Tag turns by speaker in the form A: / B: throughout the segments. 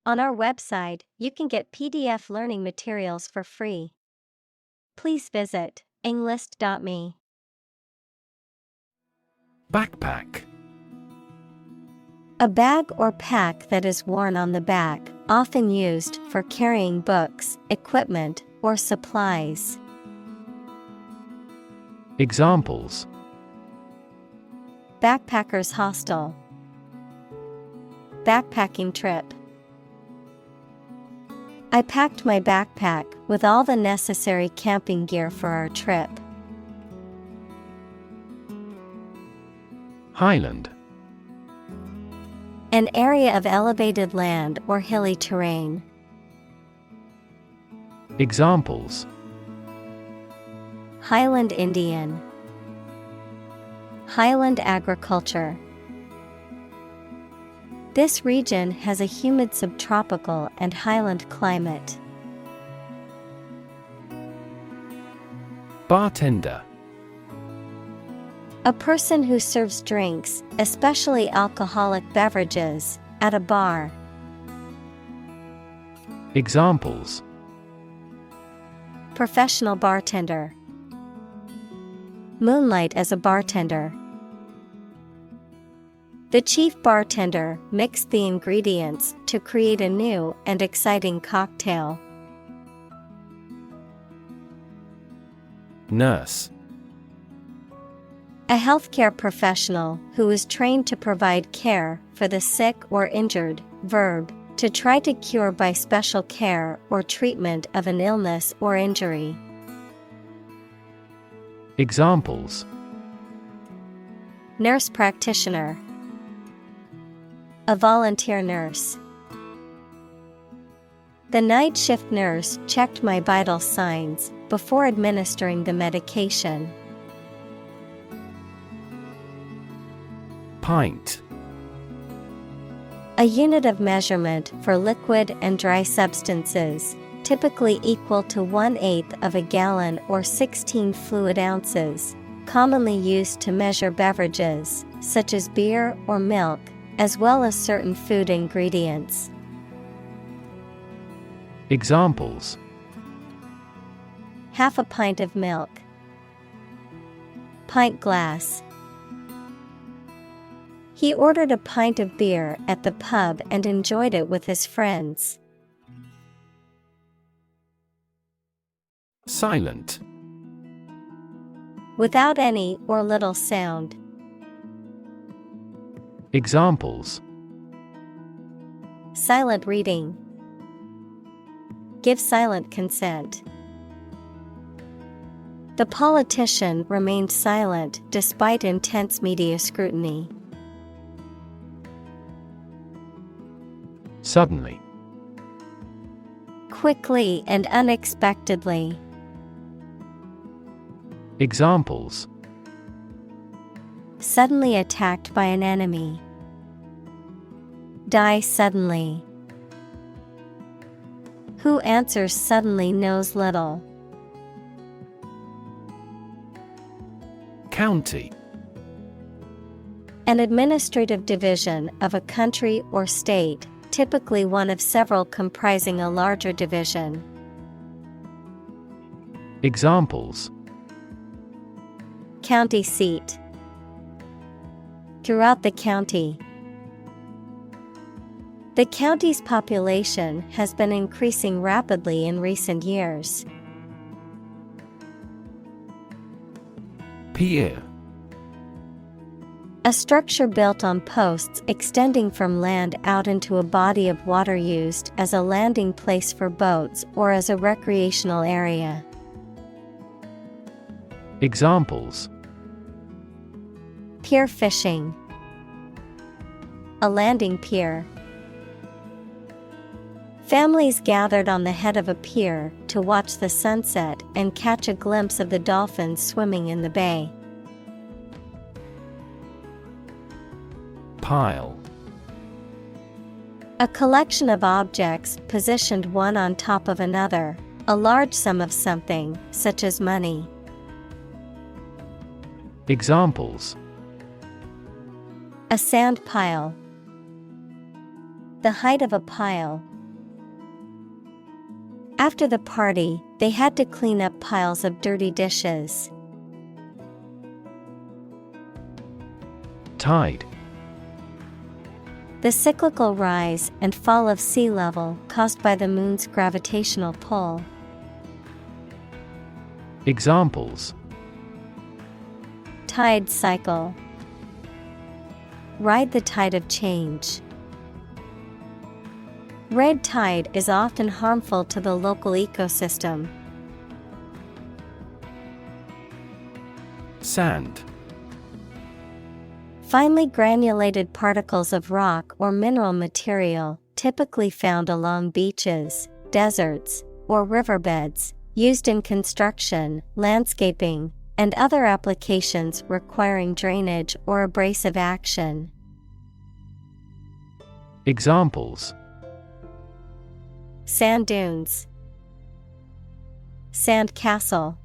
A: On our website, you can get PDF learning materials for free. Please visit englist.me.
B: Backpack.
A: A bag or pack that is worn on the back, often used for carrying books, equipment, or supplies.
B: Examples:
A: Backpacker's hostel. Backpacking trip. I packed my backpack with all the necessary camping gear for our trip.
B: Highland.
A: An area of elevated land or hilly terrain.
B: Examples:
A: Highland Indian. Highland agriculture. This region has a humid subtropical and highland climate.
B: Bartender.
A: A person who serves drinks, especially alcoholic beverages, at a bar.
B: Examples:
A: Professional bartender. Moonlight as a bartender. The chief bartender mixed the ingredients to create a new and exciting cocktail.
B: Nurse.
A: A healthcare professional who is trained to provide care for the sick or injured. Verb, to try to cure by special care or treatment of an illness or injury.
B: Examples:
A: Nurse practitioner. A volunteer nurse. The night shift nurse checked my vital signs before administering the medication.
B: Pint.
A: A unit of measurement for liquid and dry substances, typically equal to 1/8 of a gallon or 16 fluid ounces, commonly used to measure beverages, such as beer or milk, as well as certain food ingredients.
B: Examples:
A: Half a pint of milk. Pint glass. He ordered a pint of beer at the pub and enjoyed it with his friends.
B: Silent.
A: Without any or little sound.
B: Examples:
A: Silent reading. Give silent consent. The politician remained silent despite intense media scrutiny.
B: Suddenly.
A: Quickly and unexpectedly.
B: Examples:
A: Suddenly attacked by an enemy. Die suddenly. Who answers suddenly knows little.
B: County.
A: An administrative division of a country or state, typically one of several comprising a larger division.
B: Examples:
A: County seat. Throughout the county. The county's population has been increasing rapidly in recent years.
B: Pier.
A: A structure built on posts extending from land out into a body of water used as a landing place for boats or as a recreational area.
B: Examples:
A: Pier fishing. A landing pier. Families gathered on the head of a pier to watch the sunset and catch a glimpse of the dolphins swimming in the bay.
B: Pile.
A: A collection of objects positioned one on top of another, a large sum of something, such as money.
B: Examples:
A: A sand pile. The height of a pile, After the party, they had to clean up piles of dirty dishes.
B: Tide.
A: The cyclical rise and fall of sea level caused by the moon's gravitational pull.
B: Examples:
A: Tide cycle. Ride the tide of change. Red tide is often harmful to the local ecosystem.
B: Sand.
A: Finely granulated particles of rock or mineral material, typically found along beaches, deserts, or riverbeds, used in construction, landscaping, and other applications requiring drainage or abrasive action.
B: Examples:
A: Sand dunes. Sand castle.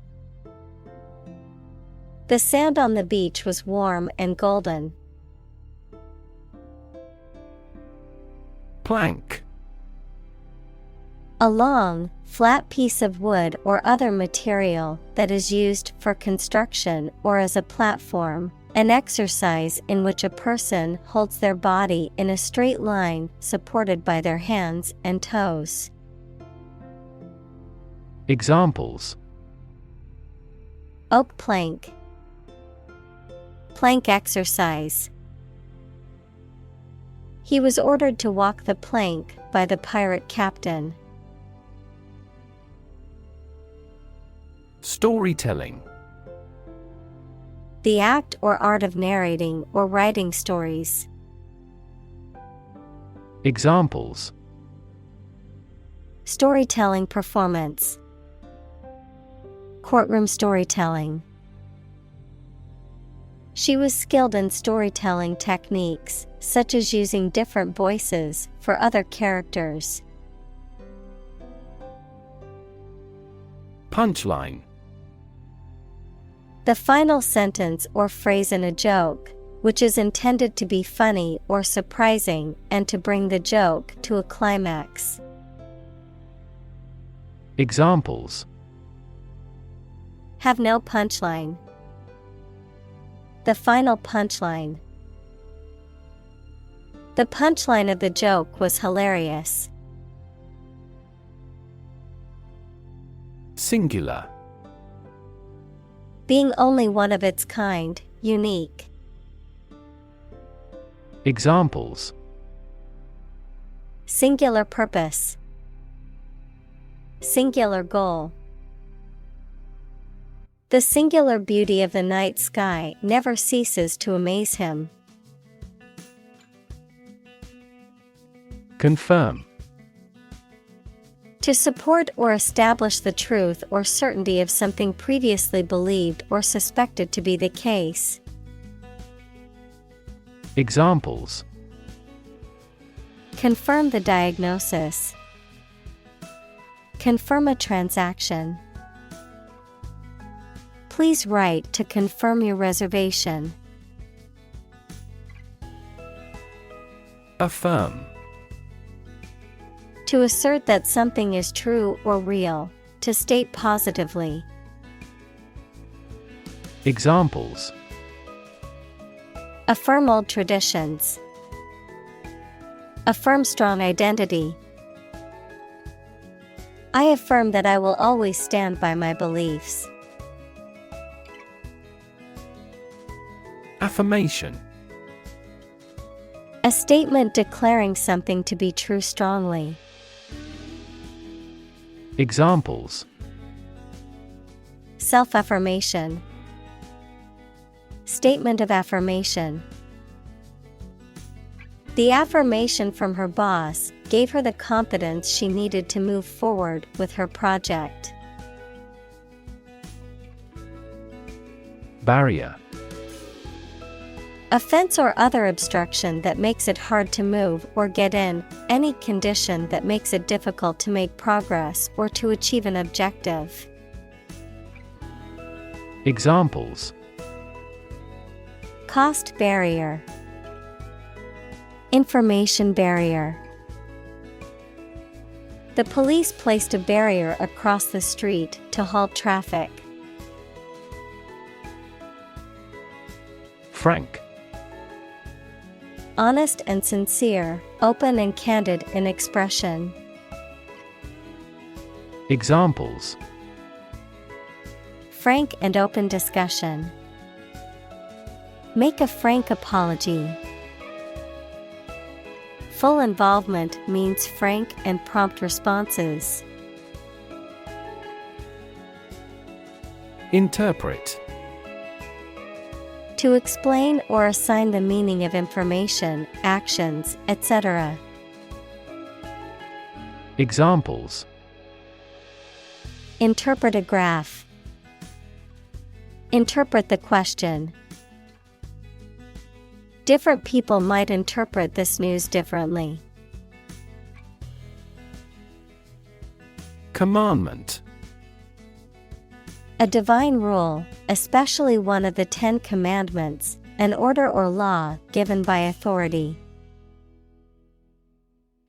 A: The sand on the beach was warm and golden.
B: Plank.
A: A long, flat piece of wood or other material that is used for construction or as a platform, an exercise in which a person holds their body in a straight line supported by their hands and toes.
B: Examples:
A: Oak plank. Plank exercise. He was ordered to walk the plank by the pirate captain. Storytelling. The act or art of narrating or writing stories.
B: Examples:
A: Storytelling performance. Courtroom storytelling. She was skilled in storytelling techniques, such as using different voices for other characters. Punchline. The final sentence or phrase in a joke, which is intended to be funny or surprising and to bring the joke to a climax.
B: Examples:
A: Have no punchline. The final punchline. The punchline of the joke was hilarious. Singular. Being only one of its kind, unique. Examples: Singular purpose. Singular goal. The singular beauty of the night sky never ceases to amaze him. Confirm. To support or establish the truth or certainty of something previously believed or suspected to be the case. Examples: Confirm the diagnosis. Confirm a transaction. Please write to confirm your reservation. Affirm. To assert that something is true or real, to state positively. Examples: Affirm old traditions. Affirm strong identity. I affirm that I will always stand by my beliefs. Affirmation. A statement declaring something to be true strongly. Examples: Self-affirmation. Statement of affirmation. The affirmation from her boss gave her the confidence she needed to move forward with her project. Barrier. A fence or other obstruction that makes it hard to move or get in, any condition that makes it difficult to make progress or to achieve an objective. Examples: Cost barrier. Information barrier. The police placed a barrier across the street to halt traffic.
B: Frank.
A: Honest and sincere, open and candid in expression.
B: Examples:
A: Frank and open discussion. Make a frank apology. Full involvement means frank and prompt responses.
B: Interpret.
A: To explain or assign the meaning of information, actions, etc.
B: Examples:
A: Interpret a graph. Interpret the question. Different people might interpret this news differently.
B: Commandment.
A: A divine rule, especially one of the 10 Commandments, an order or law given by authority.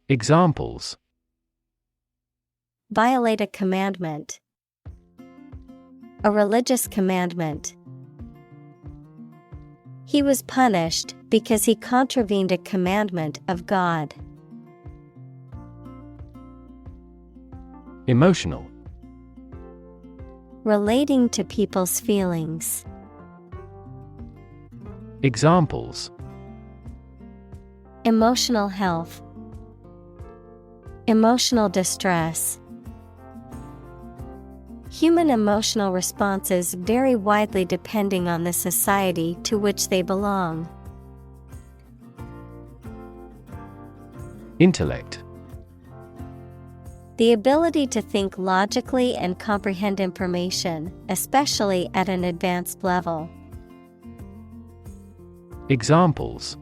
B: Examples:
A: Violate a commandment. A religious commandment. He was punished because he contravened a commandment of God.
B: Emotional.
A: Relating to people's feelings.
B: Examples:
A: Emotional health. Emotional distress. Human emotional responses vary widely depending on the society to which they belong.
B: Intellect.
A: The ability to think logically and comprehend information, especially at an advanced level.
B: Examples: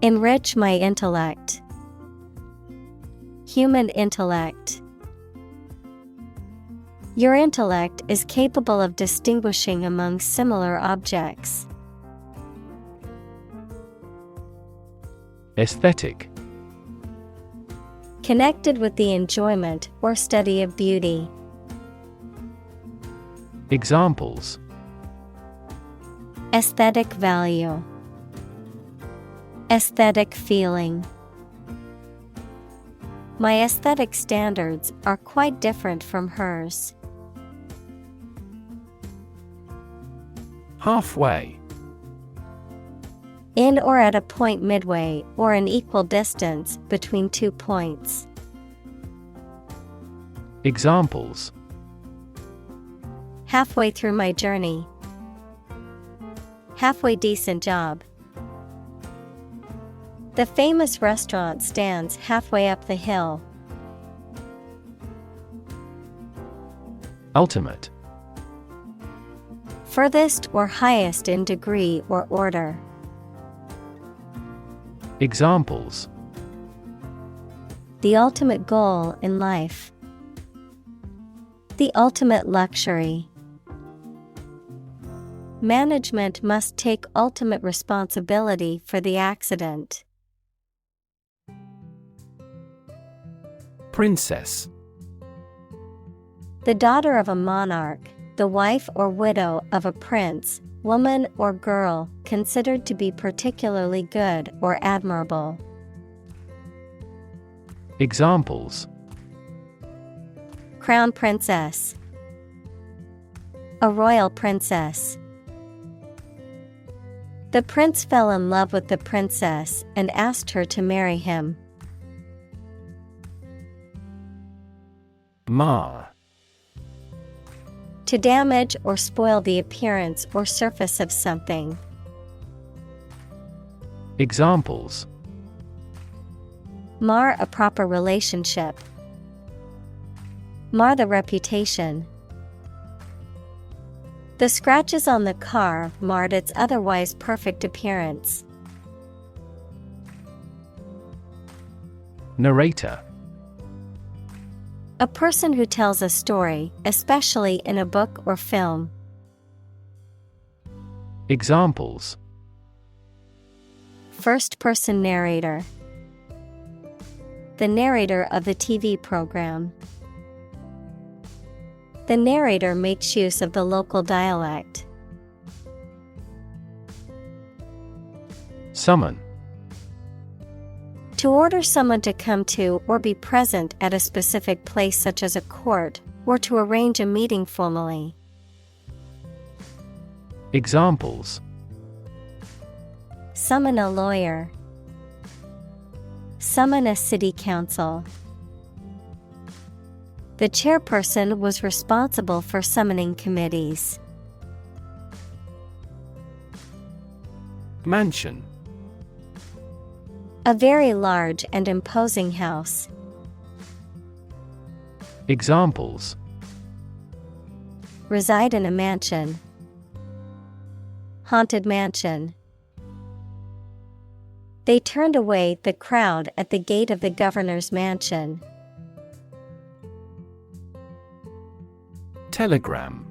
A: Enrich my intellect. Human intellect. Your intellect is capable of distinguishing among similar objects.
B: Aesthetic.
A: Connected with the enjoyment or study of beauty.
B: Examples:
A: Aesthetic value. Aesthetic feeling. My aesthetic standards are quite different from hers.
B: Halfway.
A: In or at a point midway or an equal distance between 2 points.
B: Examples:
A: Halfway through my journey. Halfway decent job. The famous restaurant stands halfway up the hill.
B: Ultimate.
A: Furthest or highest in degree or order.
B: Examples:
A: The ultimate goal in life. The ultimate luxury. Management must take ultimate responsibility for the accident.
B: Princess.
A: The daughter of a monarch, the wife or widow of a prince, woman or girl considered to be particularly good or admirable.
B: Examples:
A: Crown princess. A royal princess. The prince fell in love with the princess and asked her to marry him.
B: Mar.
A: To damage or spoil the appearance or surface of something.
B: Examples:
A: Mar a proper relationship. Mar the reputation. The scratches on the car marred its otherwise perfect appearance.
B: Narrator.
A: A person who tells a story, especially in a book or film.
B: Examples:
A: First-person narrator. the narrator of the TV program. The narrator makes use of the local dialect.
B: Summon.
A: To order someone to come to or be present at a specific place such as a court, or to arrange a meeting formally.
B: Examples:
A: Summon a lawyer. Summon a city council. The chairperson was responsible for summoning committees.
B: Mansion.
A: A very large and imposing house.
B: Examples:
A: Reside in a mansion. Haunted mansion. They turned away the crowd at the gate of the governor's mansion.
B: Telegram.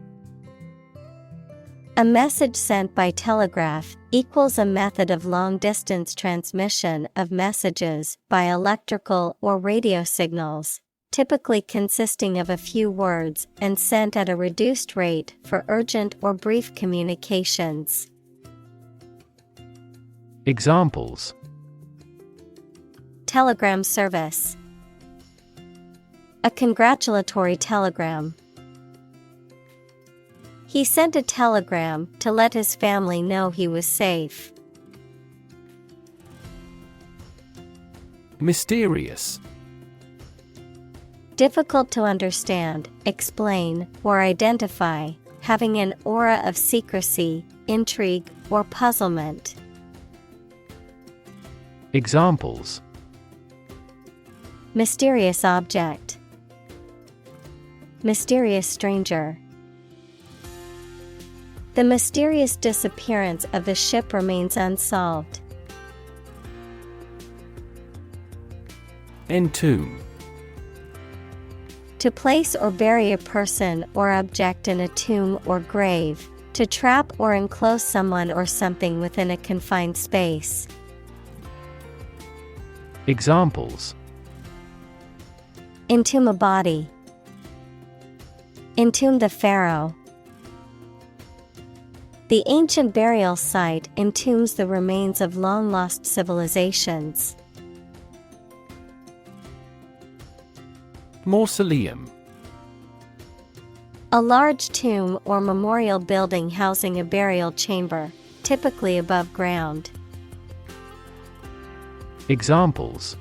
A: A message sent by telegraph equals a method of long-distance transmission of messages by electrical or radio signals, typically consisting of a few words and sent at a reduced rate for urgent or brief communications.
B: Examples:
A: Telegram service. A congratulatory telegram. He sent a telegram to let his family know he was safe.
B: Mysterious.
A: Difficult to understand, explain, or identify, having an aura of secrecy, intrigue, or puzzlement.
B: Examples:
A: Mysterious object. Mysterious stranger. The mysterious disappearance of the ship remains unsolved.
B: Entomb.
A: To place or bury a person or object in a tomb or grave, to trap or enclose someone or something within a confined space.
B: Examples:
A: Entomb a body. Entomb the pharaoh. The ancient burial site entombs the remains of long-lost civilizations.
B: Mausoleum.
A: A large tomb or memorial building housing a burial chamber, typically above ground.
B: Examples: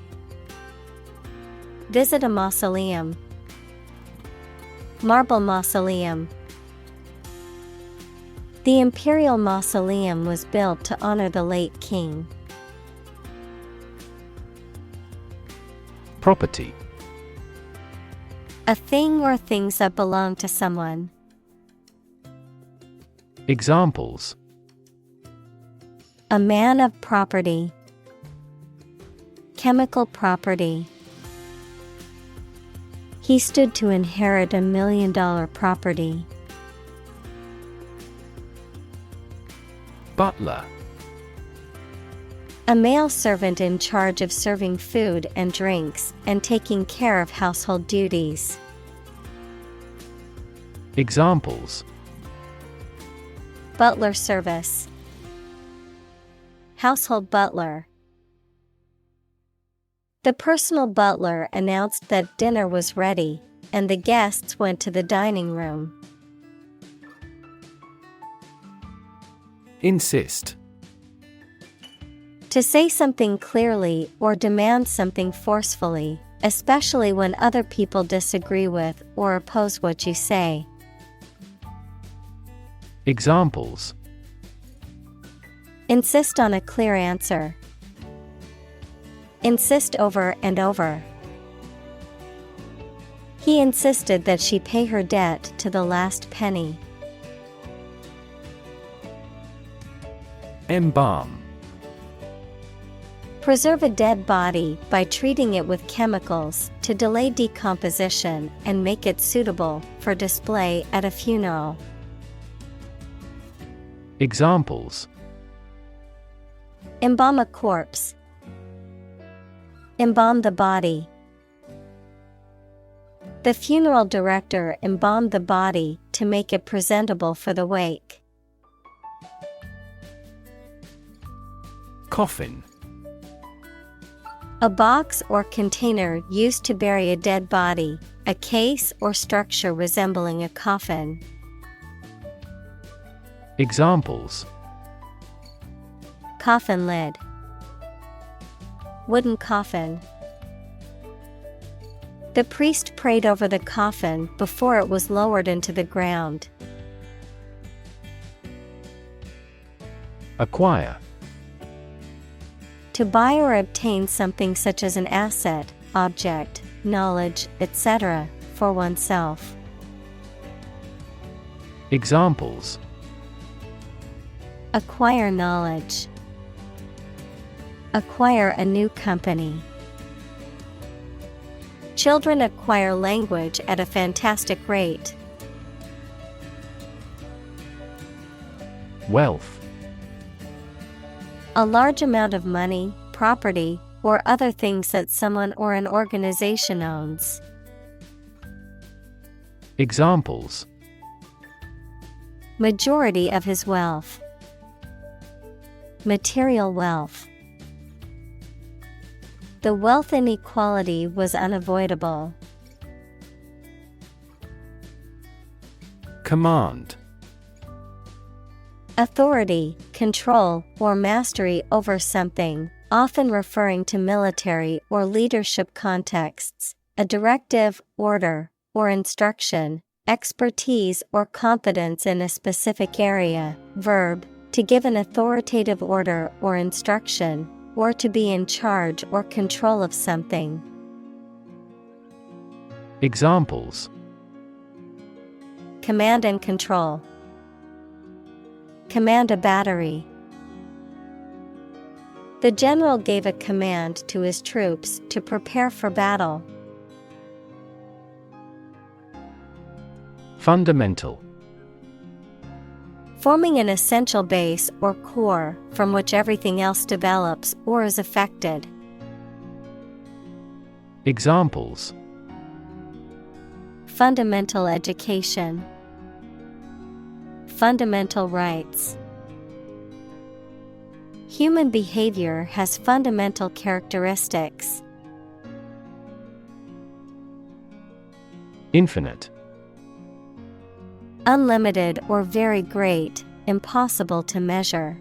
A: Visit a mausoleum. Marble mausoleum. The imperial mausoleum was built to honor the late king.
B: Property.
A: A thing or things that belong to someone.
B: Examples:
A: A man of property. Chemical property. He stood to inherit $1 million property.
B: Butler.
A: A male servant in charge of serving food and drinks and taking care of household duties.
B: Examples:
A: Butler service. Household butler. The personal butler announced that dinner was ready, and the guests went to the dining room.
B: Insist.
A: To say something clearly or demand something forcefully, especially when other people disagree with or oppose what you say.
B: Examples:
A: Insist on a clear answer. Insist over and over. He insisted that she pay her debt to the last penny.
B: Embalm.
A: Preserve a dead body by treating it with chemicals to delay decomposition and make it suitable for display at a funeral.
B: Examples:
A: Embalm a corpse. Embalm the body. The funeral director embalmed the body to make it presentable for the wake.
B: Coffin.
A: A box or container used to bury a dead body, a case or structure resembling a coffin.
B: Examples:
A: Coffin lid, wooden coffin. The priest prayed over the coffin before it was lowered into the ground.
B: Acquire.
A: To buy or obtain something such as an asset, object, knowledge, etc., for oneself.
B: Examples:
A: Acquire knowledge. Acquire a new company. Children acquire language at a fantastic rate.
B: Wealth.
A: A large amount of money, property, or other things that someone or an organization owns.
B: Examples:
A: Majority of his wealth. Material wealth. The wealth inequality was unavoidable.
B: Command.
A: Authority, control, or mastery over something, often referring to military or leadership contexts, a directive, order, or instruction, expertise or competence in a specific area. Verb, to give an authoritative order or instruction, or to be in charge or control of something.
B: Examples:
A: Command and control. Command a battery. The general gave a command to his troops to prepare for battle.
B: Fundamental.
A: Forming an essential base or core from which everything else develops or is affected.
B: Examples:
A: Fundamental education. Fundamental rights. Human behavior has fundamental characteristics.
B: Infinite.
A: Unlimited or very great, impossible to measure.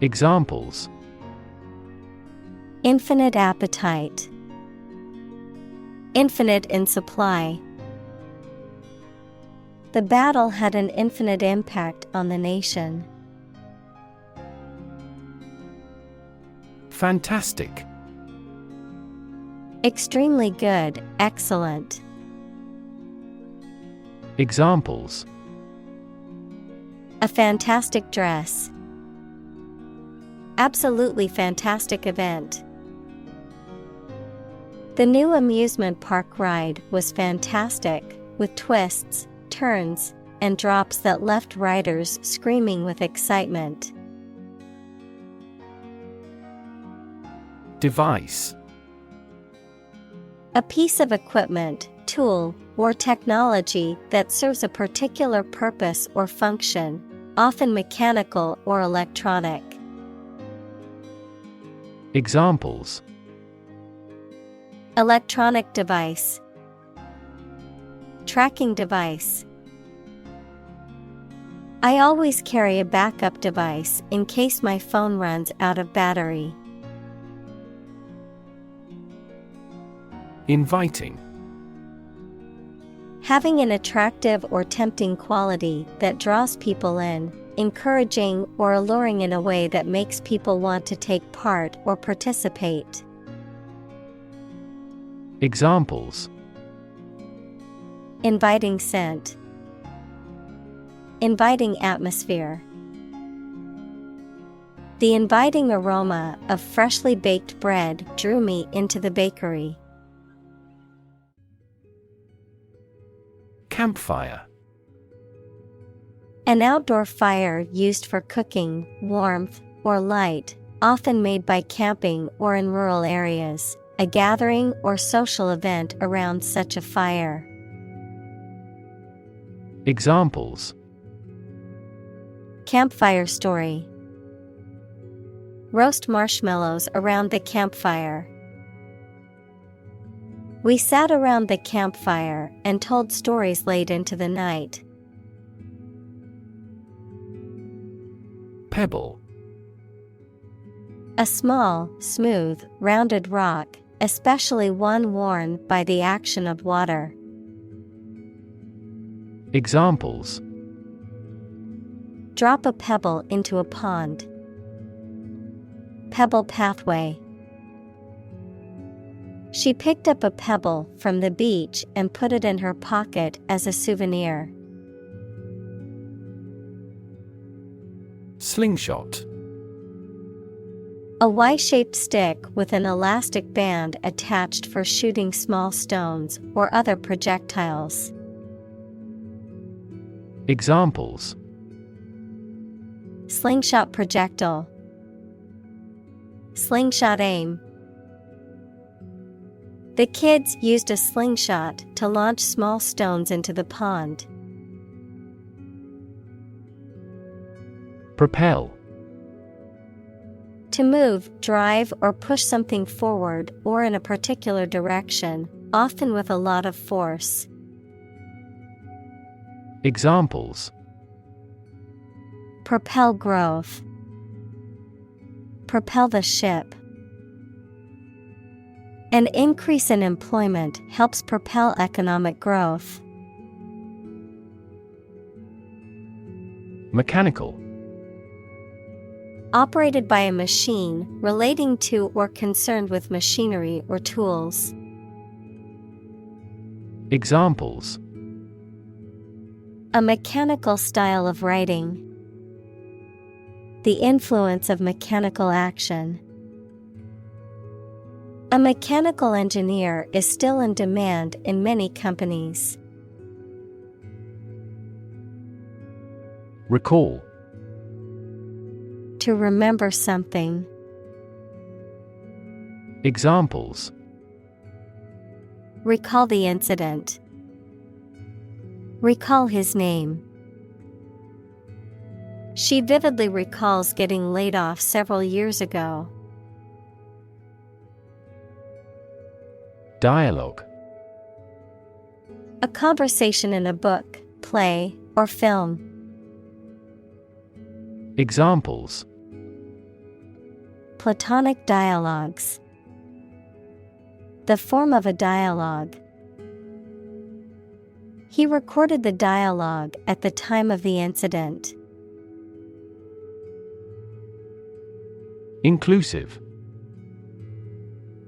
B: Examples:
A: Infinite appetite. Infinite in supply. The battle had an infinite impact on the nation.
B: Fantastic.
A: Extremely good, excellent.
B: Examples:
A: A fantastic dress. Absolutely fantastic event. The new amusement park ride was fantastic, with twists, turns, and drops that left riders screaming with excitement.
B: Device.
A: A piece of equipment, tool, or technology that serves a particular purpose or function, often mechanical or electronic.
B: Examples:
A: Electronic device. Tracking device. I always carry a backup device in case my phone runs out of battery.
B: Inviting.
A: Having an attractive or tempting quality that draws people in, encouraging or alluring in a way that makes people want to take part or participate.
B: Examples:
A: Inviting scent. Inviting atmosphere. The inviting aroma of freshly baked bread drew me into the bakery.
B: Campfire.
A: An outdoor fire used for cooking, warmth, or light, often made by camping or in rural areas. a gathering or social event around such a fire.
B: Examples:
A: Campfire story. Roast marshmallows around the campfire. We sat around the campfire and told stories late into the night.
B: Pebble.
A: A small, smooth, rounded rock, especially one worn by the action of water.
B: Examples:
A: Drop a pebble into a pond. Pebble pathway. She picked up a pebble from the beach and put it in her pocket as a souvenir.
B: Slingshot.
A: A Y-shaped stick with an elastic band attached for shooting small stones or other projectiles.
B: Examples:
A: Slingshot projectile. Slingshot aim. The kids used a slingshot to launch small stones into the pond.
B: Propel.
A: To move, drive, or push something forward or in a particular direction, often with a lot of force.
B: Examples:
A: Propel growth. Propel the ship. An increase in employment helps propel economic growth.
B: Mechanical.
A: Operated by a machine, relating to or concerned with machinery or tools.
B: Examples:
A: A mechanical style of writing. The influence of mechanical action. A mechanical engineer is still in demand in many companies.
B: Recall.
A: To remember something.
B: Examples:
A: Recall the incident. Recall his name. She vividly recalls getting laid off several years ago.
B: Dialogue.
A: A conversation in a book, play, or film.
B: Examples:
A: Platonic dialogues. The form of a dialogue. He recorded the dialogue at the time of the incident.
B: Inclusive.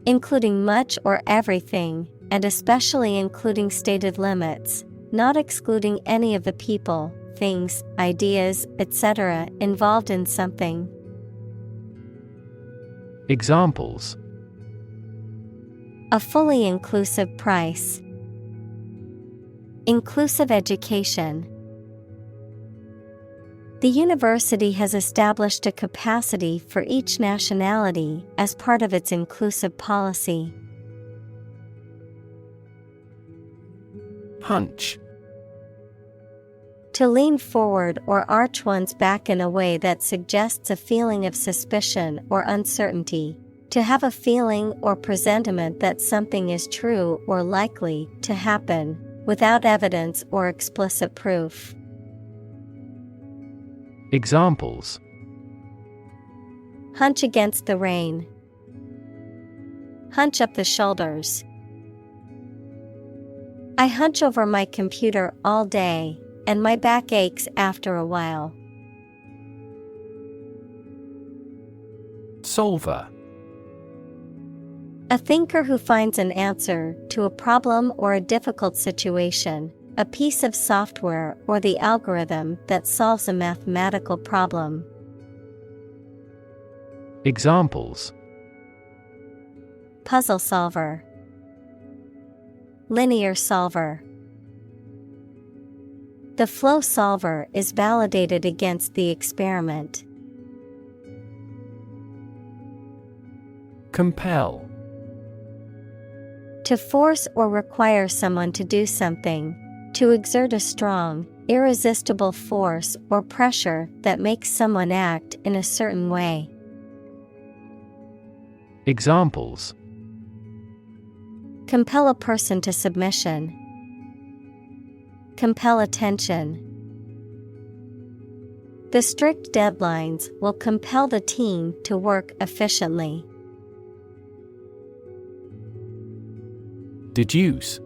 A: Including much or everything, and especially including stated limits, not excluding any of the people, things, ideas, etc. involved in something.
B: Examples:
A: A fully inclusive price. Inclusive education. The university has established a capacity for each nationality as part of its inclusive policy.
B: Hunch.
A: To lean forward or arch one's back in a way that suggests a feeling of suspicion or uncertainty. To have a feeling or presentiment that something is true or likely to happen, without evidence or explicit proof.
B: Examples:
A: Hunch against the rain. Hunch up the shoulders. I hunch over my computer all day, and my back aches after a while.
B: Solver.
A: A thinker who finds an answer to a problem or a difficult situation, a piece of software or the algorithm that solves a mathematical problem.
B: Examples:
A: Puzzle solver. Linear solver. The flow solver is validated against the experiment.
B: Compel.
A: To force or require someone to do something. To exert a strong, irresistible force or pressure that makes someone act in a certain way.
B: Examples:
A: Compel a person to submission. Compel attention. The strict deadlines will compel the team to work efficiently.
B: Deduce.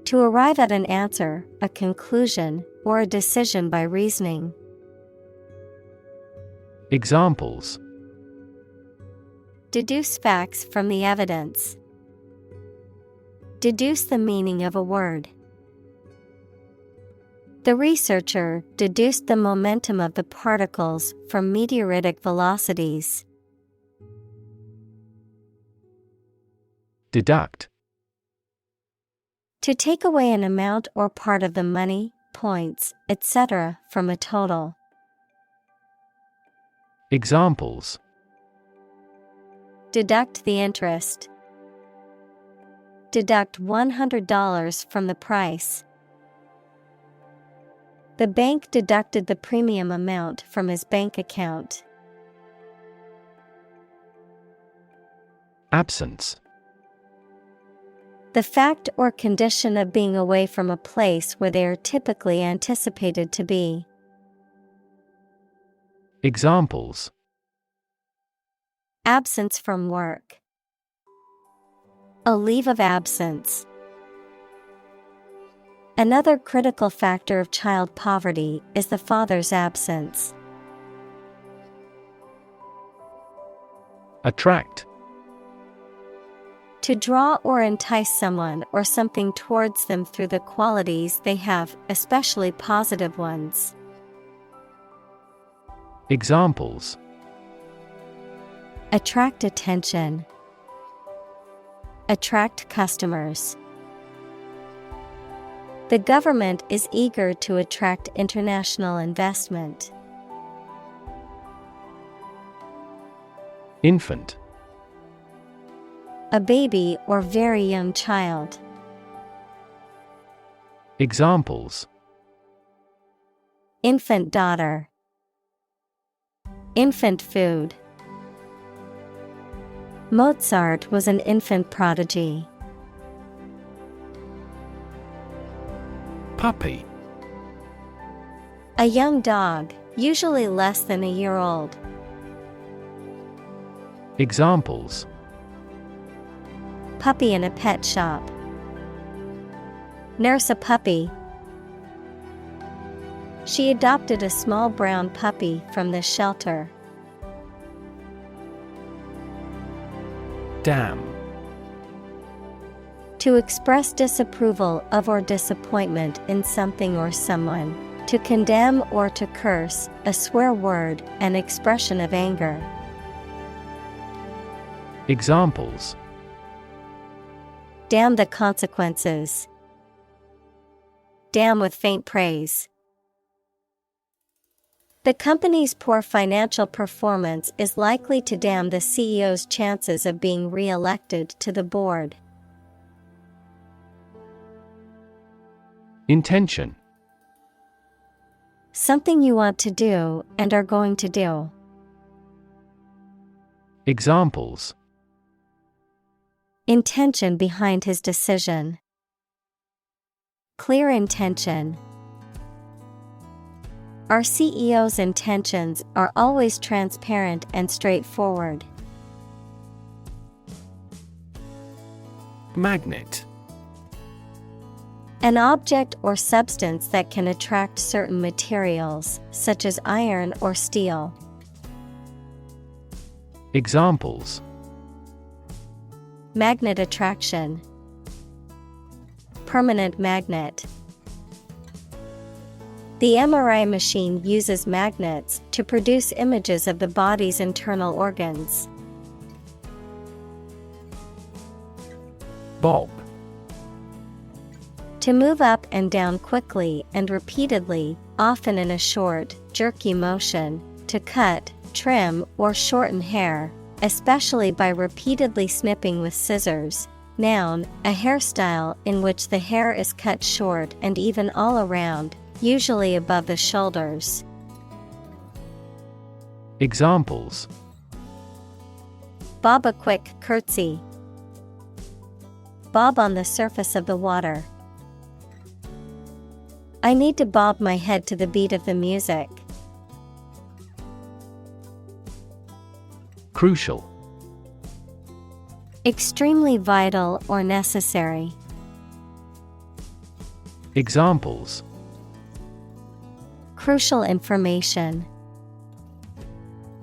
A: To arrive at an answer, a conclusion, or a decision by reasoning.
B: Examples:
A: Deduce facts from the evidence. Deduce the meaning of a word. The researcher deduced the momentum of the particles from meteoritic velocities.
B: Deduct.
A: To take away an amount or part of the money, points, etc. from a total.
B: Examples:
A: Deduct the interest. Deduct $100 from the price. The bank deducted the premium amount from his bank account.
B: Absence.
A: The fact or condition of being away from a place where they are typically anticipated to be.
B: Examples:
A: Absence from work. A leave of absence. Another critical factor of child poverty is the father's absence.
B: Attract.
A: To draw or entice someone or something towards them through the qualities they have, especially positive ones.
B: Examples:
A: Attract attention. Attract customers. The government is eager to attract international investment.
B: Infant.
A: A baby or very young child.
B: Examples:
A: Infant daughter. Infant food. Mozart was an infant prodigy.
B: Puppy.
A: A young dog, usually less than a year old.
B: Examples:
A: Puppy in a pet shop. Nurse a puppy. She adopted a small brown puppy from the shelter.
B: Damn.
A: To express disapproval of or disappointment in something or someone. To condemn or to curse, a swear word, an expression of anger.
B: Examples:
A: Damn the consequences. Damn with faint praise. The company's poor financial performance is likely to damn the CEO's chances of being re-elected to the board.
B: Intention.
A: Something you want to do and are going to do.
B: Examples:
A: Intention behind his decision. Clear intention. Our CEO's intentions are always transparent and straightforward.
B: Magnet.
A: An object or substance that can attract certain materials, such as iron or steel.
B: Examples:
A: Magnet attraction. Permanent magnet. The MRI machine uses magnets to produce images of the body's internal organs.
B: Bob.
A: To move up and down quickly and repeatedly, often in a short, jerky motion, to cut, trim, or shorten hair, especially by repeatedly snipping with scissors, Noun, a hairstyle in which the hair is cut short and even all around, usually above the shoulders.
B: Examples:
A: Bob a quick curtsy. Bob on the surface of the water. I need to bob my head to the beat of the music.
B: Crucial.
A: Extremely vital or necessary.
B: Examples:
A: Crucial information.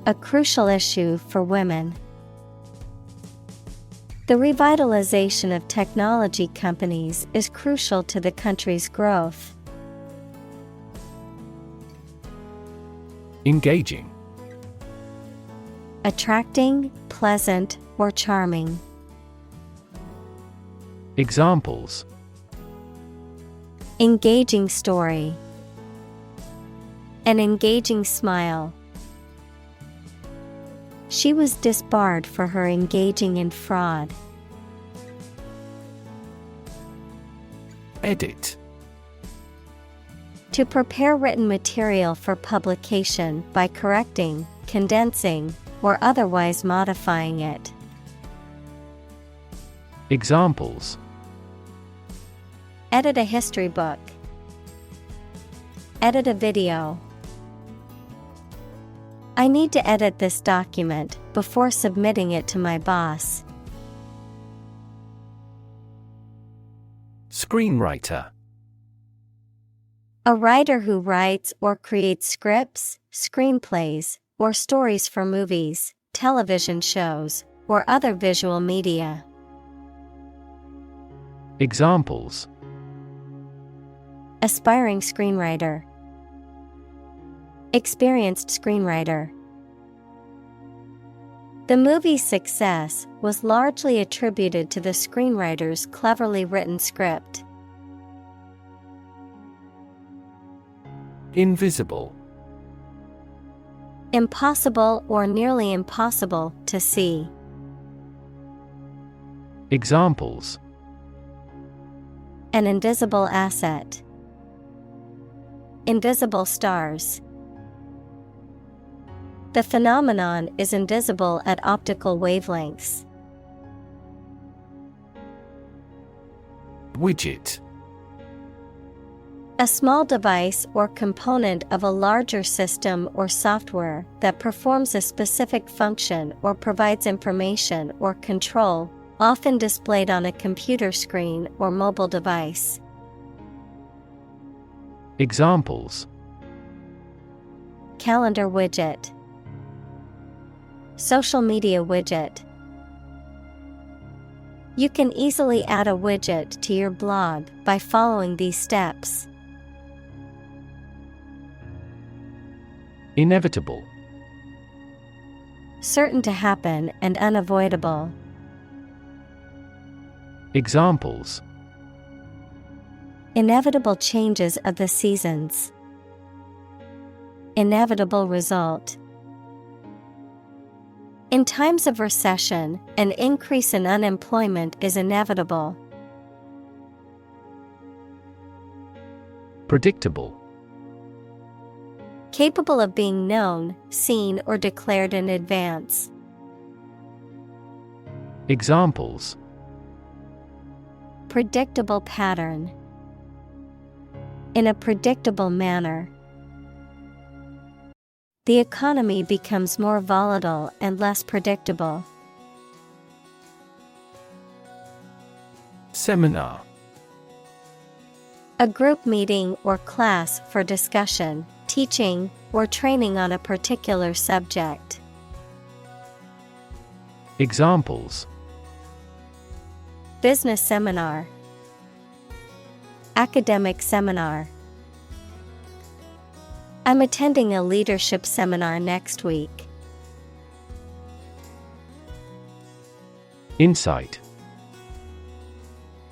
A: A crucial issue for women. The revitalization of technology companies is crucial to the country's growth.
B: Engaging.
A: Attracting, pleasant, or charming.
B: Examples:
A: Engaging story. An engaging smile. She was disbarred for her engaging in fraud.
B: Edit.
A: To prepare written material for publication by correcting, condensing, or otherwise modifying it.
B: Examples:
A: Edit a history book. Edit a video. I need to edit this document before submitting it to my boss.
B: Screenwriter.
A: A writer who writes or creates scripts, screenplays, or stories for movies, television shows, or other visual media.
B: Examples:
A: Aspiring screenwriter. Experienced screenwriter. The movie's success was largely attributed to the screenwriter's cleverly written script.
B: Invisible.
A: Impossible or nearly impossible to see.
B: Examples:
A: An invisible asset. Invisible stars. The phenomenon is invisible at optical wavelengths.
B: Widget.
A: A small device or component of a larger system or software that performs a specific function or provides information or control, often displayed on a computer screen or mobile device.
B: Examples:
A: Calendar widget. Social media widget. You can easily add a widget to your blog by following these steps.
B: Inevitable.
A: Certain to happen and unavoidable.
B: Examples:
A: Inevitable changes of the seasons. Inevitable result. In times of recession, an increase in unemployment is inevitable.
B: Predictable.
A: Capable of being known, seen, or declared in advance.
B: Examples:
A: Predictable pattern. In a predictable manner. The economy becomes more volatile and less predictable.
B: Seminar.
A: A group meeting or class for discussion, teaching, or training on a particular subject.
B: Examples:
A: Business seminar. Academic seminar. I'm attending a leadership seminar next week.
B: Insight.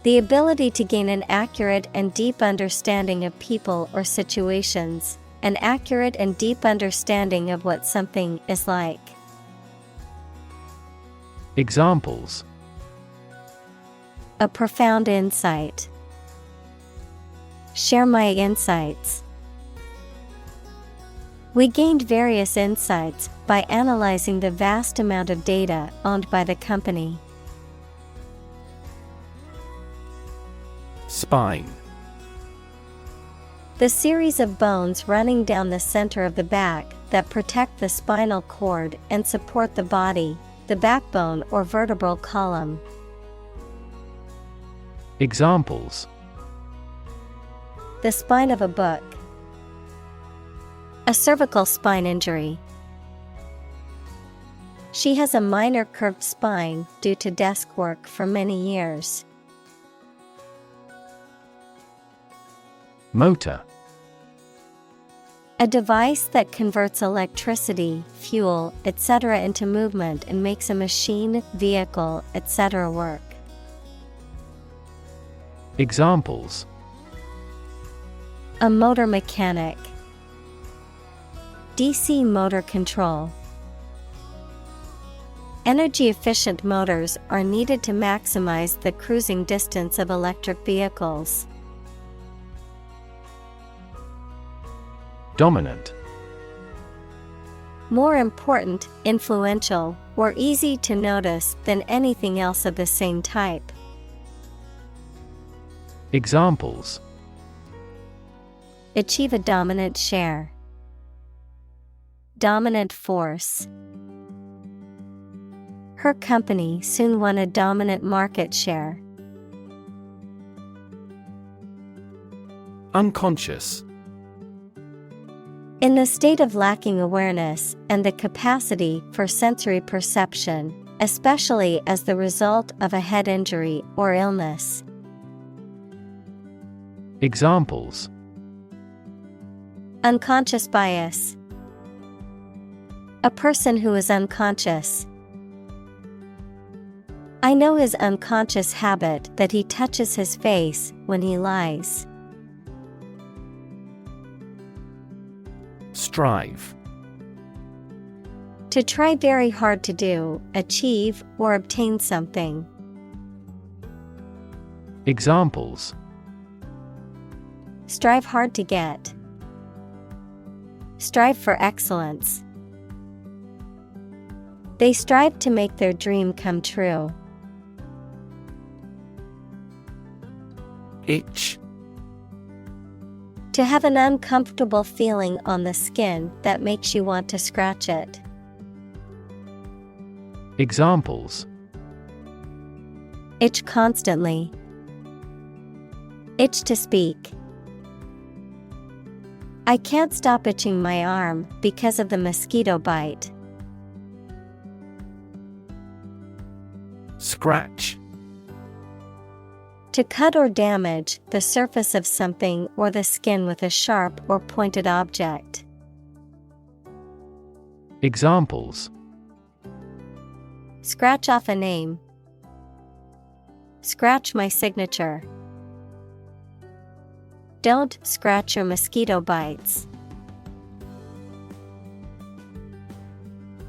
A: The ability to gain an accurate and deep understanding of people or situations, an accurate and deep understanding of what something is like.
B: Examples:
A: A profound insight. Share my insights. We gained various insights by analyzing the vast amount of data owned by the company.
B: Spine.
A: The series of bones running down the center of the back that protect the spinal cord and support the body, the backbone or vertebral column.
B: Examples:
A: The spine of a book. A cervical spine injury. She has a minor curved spine due to desk work for many years.
B: Motor.
A: A device that converts electricity, fuel, etc. into movement and makes a machine, vehicle, etc. work.
B: Examples:
A: A motor mechanic. DC motor control. Energy-efficient motors are needed to maximize the cruising distance of electric vehicles.
B: Dominant.
A: More important, influential, or easy to notice than anything else of the same type.
B: Examples:
A: Achieve a dominant share. Dominant force. Her company soon won a dominant market share.
B: Unconscious.
A: In the state of lacking awareness and the capacity for sensory perception, especially as the result of a head injury or illness.
B: Examples:
A: Unconscious bias. A person who is unconscious. I know his unconscious habit that he touches his face when he lies.
B: Strive.
A: To try very hard to do, achieve, or obtain something.
B: Examples:
A: Strive hard to get. Strive for excellence. They strive to make their dream come true.
B: Itch.
A: To have an uncomfortable feeling on the skin that makes you want to scratch it.
B: Examples:
A: Itch constantly. Itch to speak. I can't stop itching my arm because of the mosquito bite.
B: Scratch.
A: To cut or damage the surface of something or the skin with a sharp or pointed object.
B: Examples:
A: Scratch off a name. Scratch my signature. Don't scratch your mosquito bites.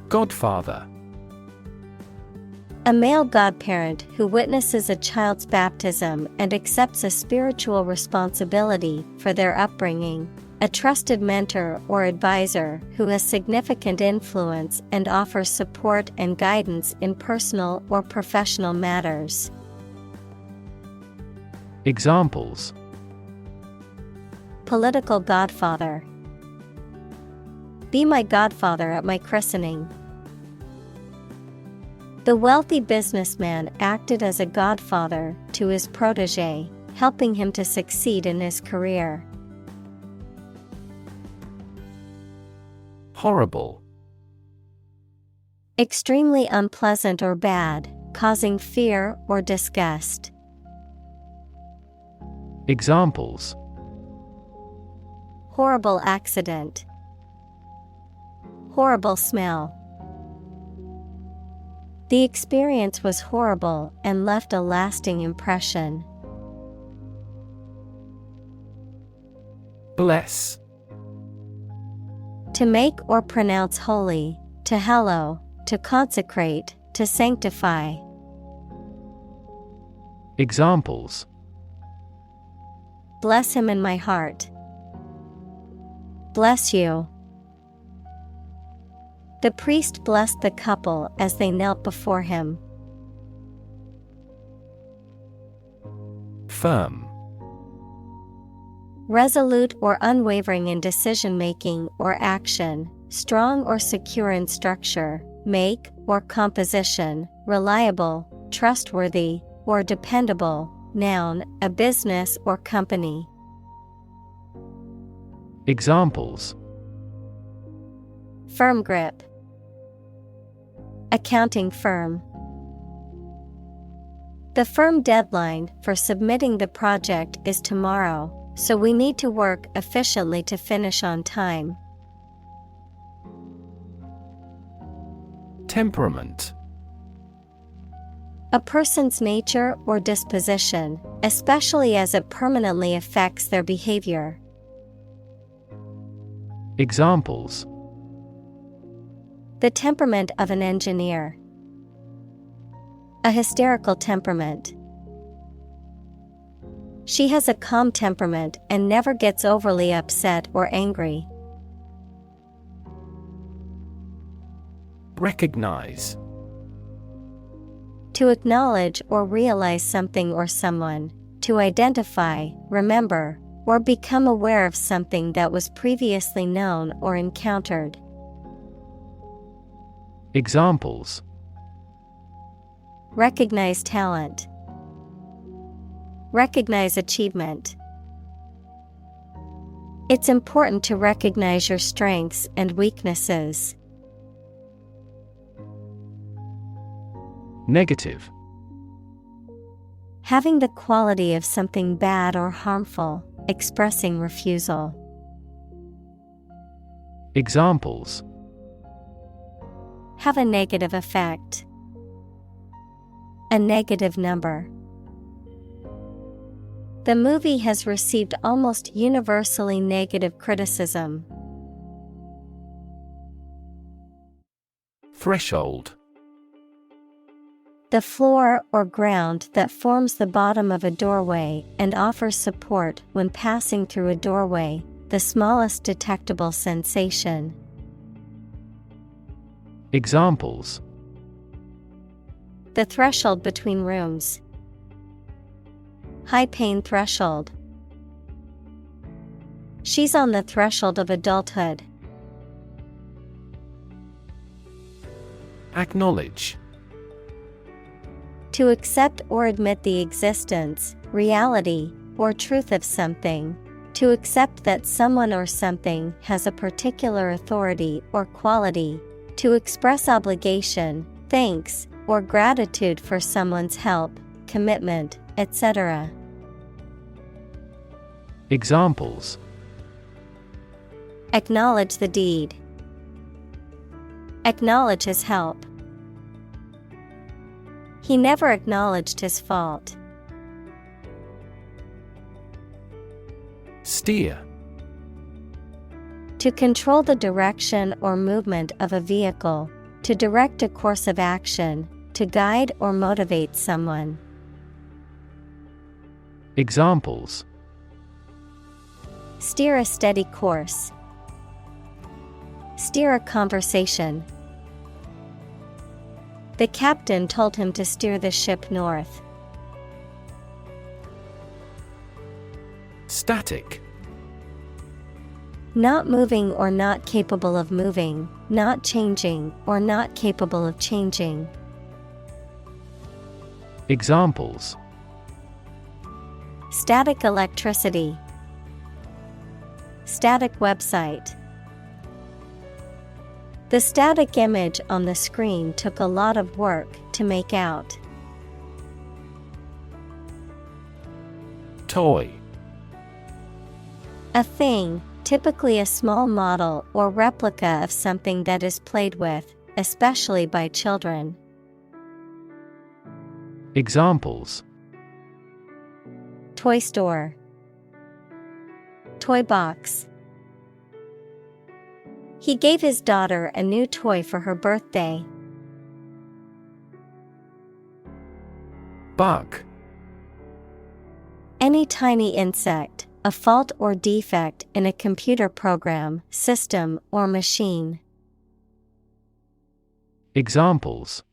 B: Godfather.
A: A male godparent who witnesses a child's baptism and accepts a spiritual responsibility for their upbringing. A trusted mentor or advisor who has significant influence and offers support and guidance in personal or professional matters.
B: Examples:
A: Political godfather. Be my godfather at my christening. The wealthy businessman acted as a godfather to his protege, helping him to succeed in his career.
B: Horrible.
A: Extremely unpleasant or bad, causing fear or disgust.
B: Examples:
A: Horrible accident. Horrible smell. The experience was horrible and left a lasting impression.
B: Bless.
A: To make or pronounce holy, to hallow, to consecrate, to sanctify.
B: Examples:
A: Bless him in my heart. Bless you. The priest blessed the couple as they knelt before him.
B: Firm.
A: Resolute or unwavering in decision-making or action, strong or secure in structure, make or composition, reliable, trustworthy, or dependable. Noun, a business or company.
B: Examples:
A: Firm grip. Accounting firm. The firm deadline for submitting the project is tomorrow, so we need to work efficiently to finish on time.
B: Temperament.
A: A person's nature or disposition, especially as it permanently affects their behavior.
B: Examples:
A: The temperament of an engineer. A hysterical temperament. She has a calm temperament and never gets overly upset or angry.
B: Recognize.
A: To acknowledge or realize something or someone, to identify, remember, or become aware of something that was previously known or encountered.
B: Examples:
A: Recognize talent. Recognize achievement. It's important to recognize your strengths and weaknesses.
B: Negative.
A: Having the quality of something bad or harmful, expressing refusal.
B: Examples:
A: Have a negative effect. A negative number. The movie has received almost universally negative criticism.
B: Threshold.
A: The floor or ground that forms the bottom of a doorway and offers support when passing through a doorway, the smallest detectable sensation.
B: Examples:
A: The threshold between rooms. High pain threshold. She's on the threshold of adulthood.
B: Acknowledge.
A: To accept or admit the existence, reality, or truth of something. To accept that someone or something has a particular authority or quality. To express obligation, thanks, or gratitude for someone's help, commitment, etc.
B: Examples:
A: Acknowledge the deed. Acknowledge his help. He never acknowledged his fault.
B: Steer.
A: To control the direction or movement of a vehicle, to direct a course of action, to guide or motivate someone.
B: Examples:
A: Steer a steady course. Steer a conversation. The captain told him to steer the ship north.
B: Static.
A: Not moving or not capable of moving, not changing or not capable of changing.
B: Examples:
A: Static electricity. Static website. The static image on the screen took a lot of work to make out.
B: Toy.
A: A thing, typically a small model or replica of something that is played with, especially by children.
B: Examples:
A: Toy store. Toy box. He gave his daughter a new toy for her birthday.
B: Bug.
A: Any tiny insect, a fault or defect in a computer program, system, or machine.
B: Examples: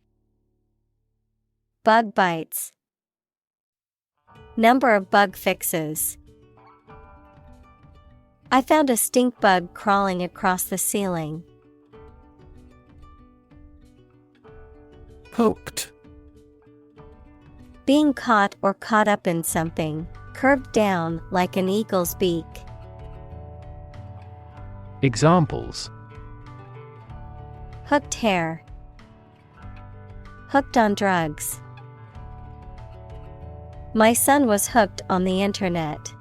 A: Bug bites. Number of bug fixes. I found a stink bug crawling across the ceiling.
B: Hooked.
A: Being caught or caught up in something, curved down like an eagle's beak.
B: Examples:
A: Hooked hair. Hooked on drugs. My son was hooked on the internet.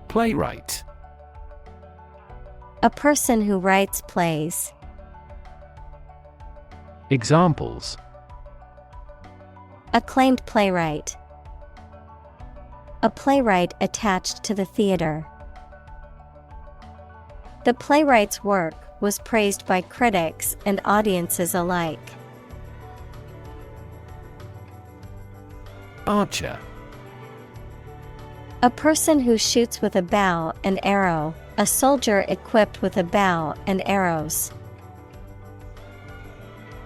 B: Playwright.
A: A person who writes plays.
B: Examples:
A: Acclaimed playwright. A playwright attached to the theater. The playwright's work was praised by critics and audiences alike.
B: Archer.
A: A person who shoots with a bow and arrow, a soldier equipped with a bow and arrows.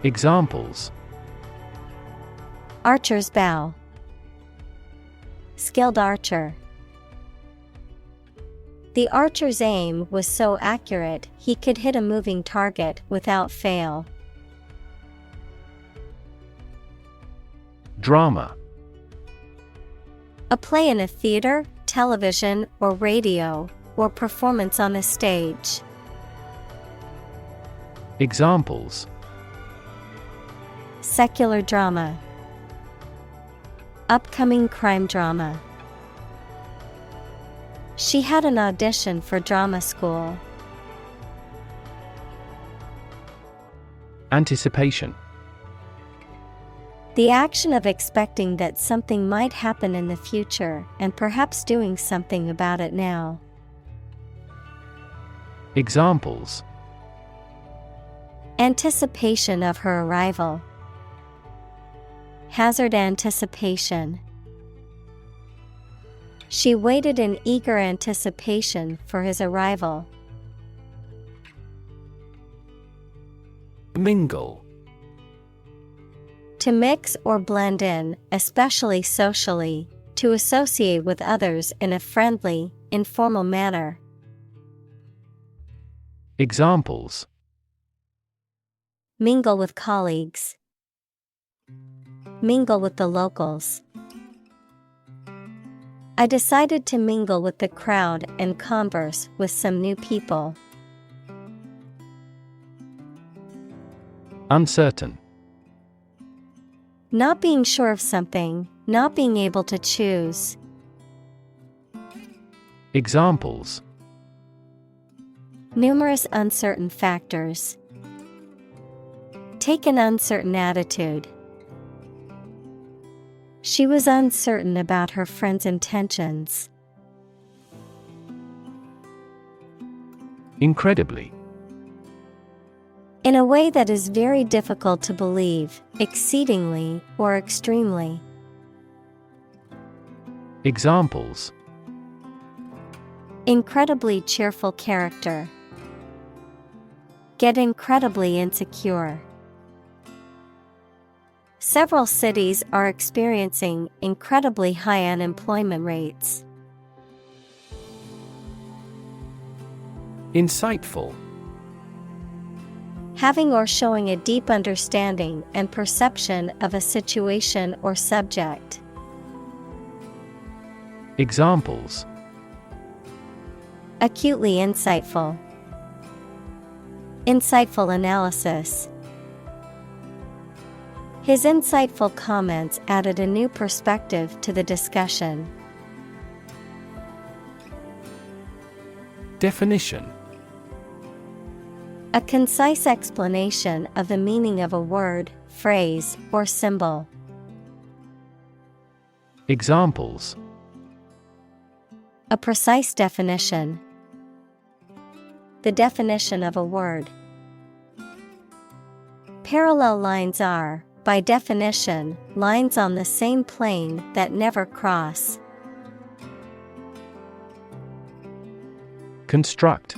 B: Examples:
A: Archer's bow. Skilled archer. The archer's aim was so accurate he could hit a moving target without fail.
B: Drama.
A: A play in a theater, television, or radio, or performance on a stage.
B: Examples:
A: Secular drama. Upcoming crime drama. She had an audition for drama school.
B: Anticipation.
A: The action of expecting that something might happen in the future and perhaps doing something about it now.
B: Examples:
A: Anticipation of her arrival. Hazard anticipation. She waited in eager anticipation for his arrival.
B: Mingle.
A: To mix or blend in, especially socially, to associate with others in a friendly, informal manner.
B: Examples:
A: Mingle with colleagues. Mingle with the locals. I decided to mingle with the crowd and converse with some new people.
B: Uncertain.
A: Not being sure of something, not being able to choose.
B: Examples:
A: Numerous uncertain factors. Take an uncertain attitude. She was uncertain about her friend's intentions.
B: Incredibly.
A: In a way that is very difficult to believe, exceedingly or extremely.
B: Examples:
A: Incredibly cheerful character. Get incredibly insecure. Several cities are experiencing incredibly high unemployment rates.
B: Insightful.
A: Having or showing a deep understanding and perception of a situation or subject.
B: Examples:
A: Acutely insightful. Insightful analysis. His insightful comments added a new perspective to the discussion.
B: Definition.
A: A concise explanation of the meaning of a word, phrase, or symbol.
B: Examples:
A: A precise definition. The definition of a word. Parallel lines are, by definition, lines on the same plane that never cross.
B: Construct.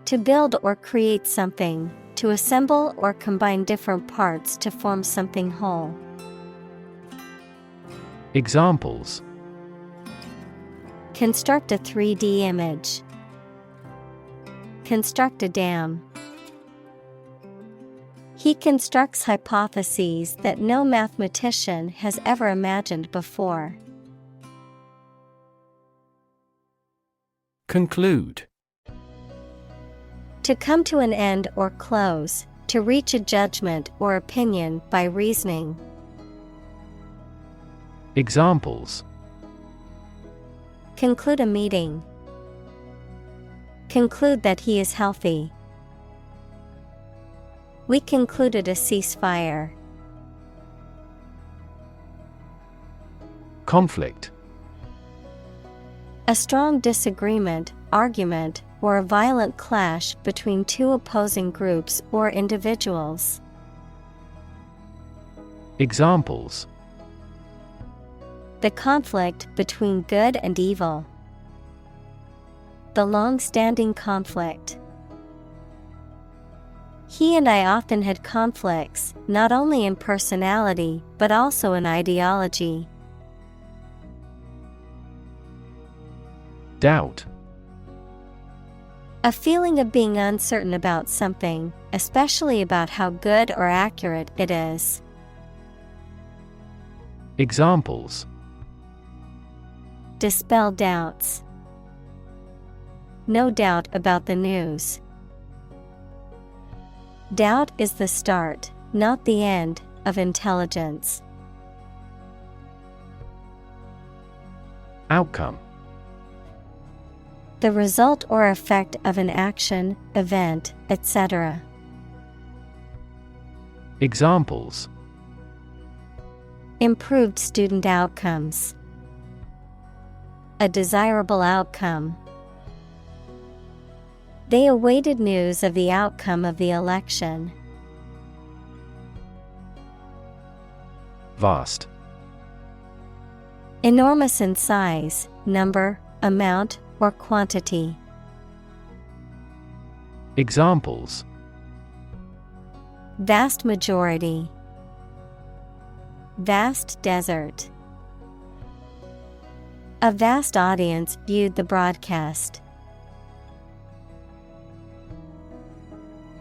A: To build or create something, to assemble or combine different parts to form something whole.
B: Examples:
A: Construct a 3D image. Construct a dam. He constructs hypotheses that no mathematician has ever imagined before.
B: Conclude.
A: To come to an end or close, to reach a judgment or opinion by reasoning.
B: Examples:
A: Conclude a meeting. Conclude that he is healthy. We concluded a ceasefire.
B: Conflict.
A: A strong disagreement, argument, or a violent clash between two opposing groups or individuals.
B: Examples:
A: The conflict between good and evil. The long-standing conflict. He and I often had conflicts, not only in personality, but also in ideology.
B: Doubt.
A: A feeling of being uncertain about something, especially about how good or accurate it is.
B: Examples:
A: Dispel doubts. No doubt about the news. Doubt is the start, not the end, of intelligence.
B: Outcome.
A: The result or effect of an action, event, etc.
B: Examples:
A: Improved student outcomes. A desirable outcome. They awaited news of the outcome of the election.
B: Vast.
A: Enormous in size, number, amount, or quantity.
B: Examples:
A: Vast majority. Vast desert. A vast audience viewed the broadcast.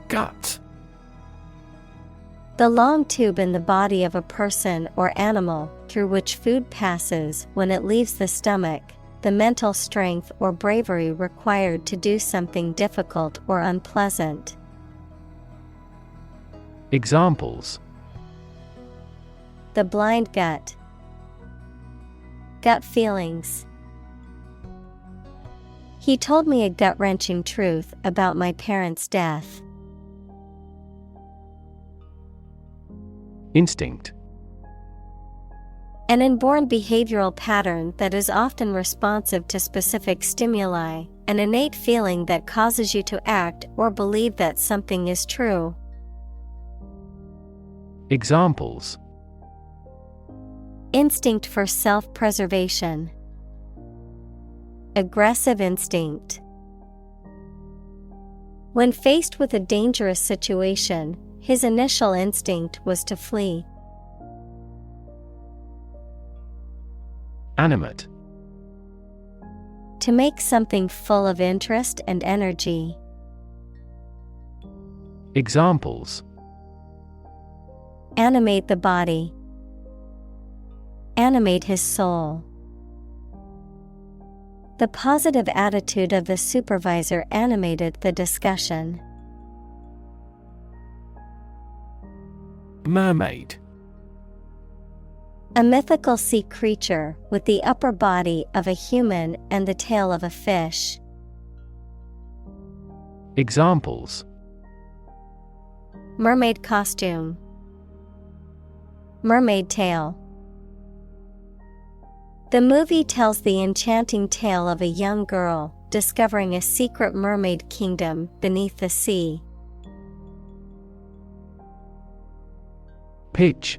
B: Gut.
A: The long tube in the body of a person or animal through which food passes when it leaves the stomach, the mental strength or bravery required to do something difficult or unpleasant.
B: Examples:
A: The blind gut. Gut feelings. He told me a gut-wrenching truth about my parents' death.
B: Instinct.
A: An inborn behavioral pattern that is often responsive to specific stimuli, an innate feeling that causes you to act or believe that something is true.
B: Examples:
A: Instinct for self-preservation. Aggressive instinct. When faced with a dangerous situation, his initial instinct was to flee.
B: Animate.
A: To make something full of interest and energy.
B: Examples:
A: Animate the body. Animate his soul. The positive attitude of the supervisor animated the discussion.
B: Mermaid.
A: A mythical sea creature with the upper body of a human and the tail of a fish.
B: Examples:
A: Mermaid costume. Mermaid tale. The movie tells the enchanting tale of a young girl discovering a secret mermaid kingdom beneath the sea.
B: Pitch.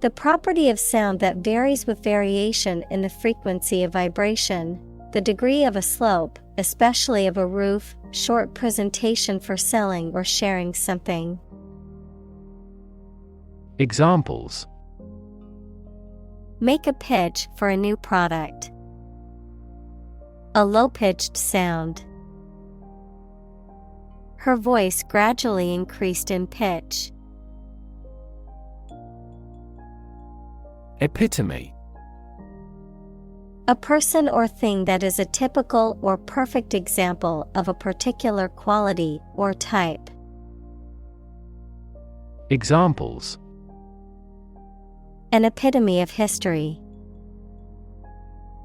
A: The property of sound that varies with variation in the frequency of vibration, the degree of a slope, especially of a roof, short presentation for selling or sharing something.
B: Examples:
A: Make a pitch for a new product. A low-pitched sound. Her voice gradually increased in pitch.
B: Epitome.
A: A person or thing that is a typical or perfect example of a particular quality or type.
B: Examples:
A: An epitome of history.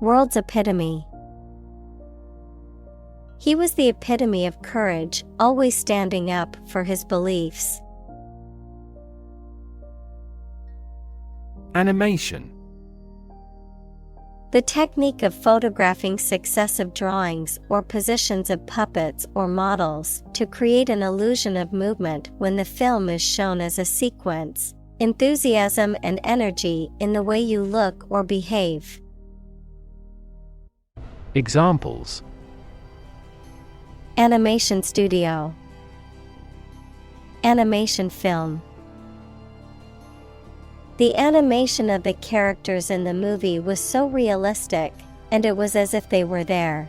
A: World's epitome. He was the epitome of courage, always standing up for his beliefs.
B: Animation.
A: The technique of photographing successive drawings or positions of puppets or models to create an illusion of movement when the film is shown as a sequence. Enthusiasm and energy in the way you look or behave.
B: Examples:
A: Animation studio. Animation film. The animation of the characters in the movie was so realistic, and it was as if they were there.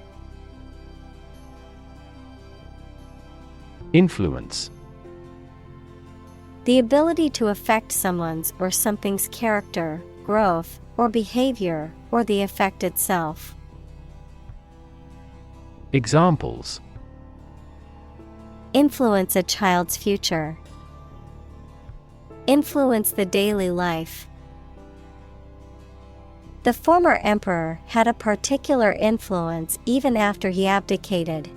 B: Influence.
A: The ability to affect someone's or something's character, growth, or behavior, or the effect itself.
B: Examples:
A: Influence a child's future. Influence the daily life. The former emperor had a particular influence even after he abdicated.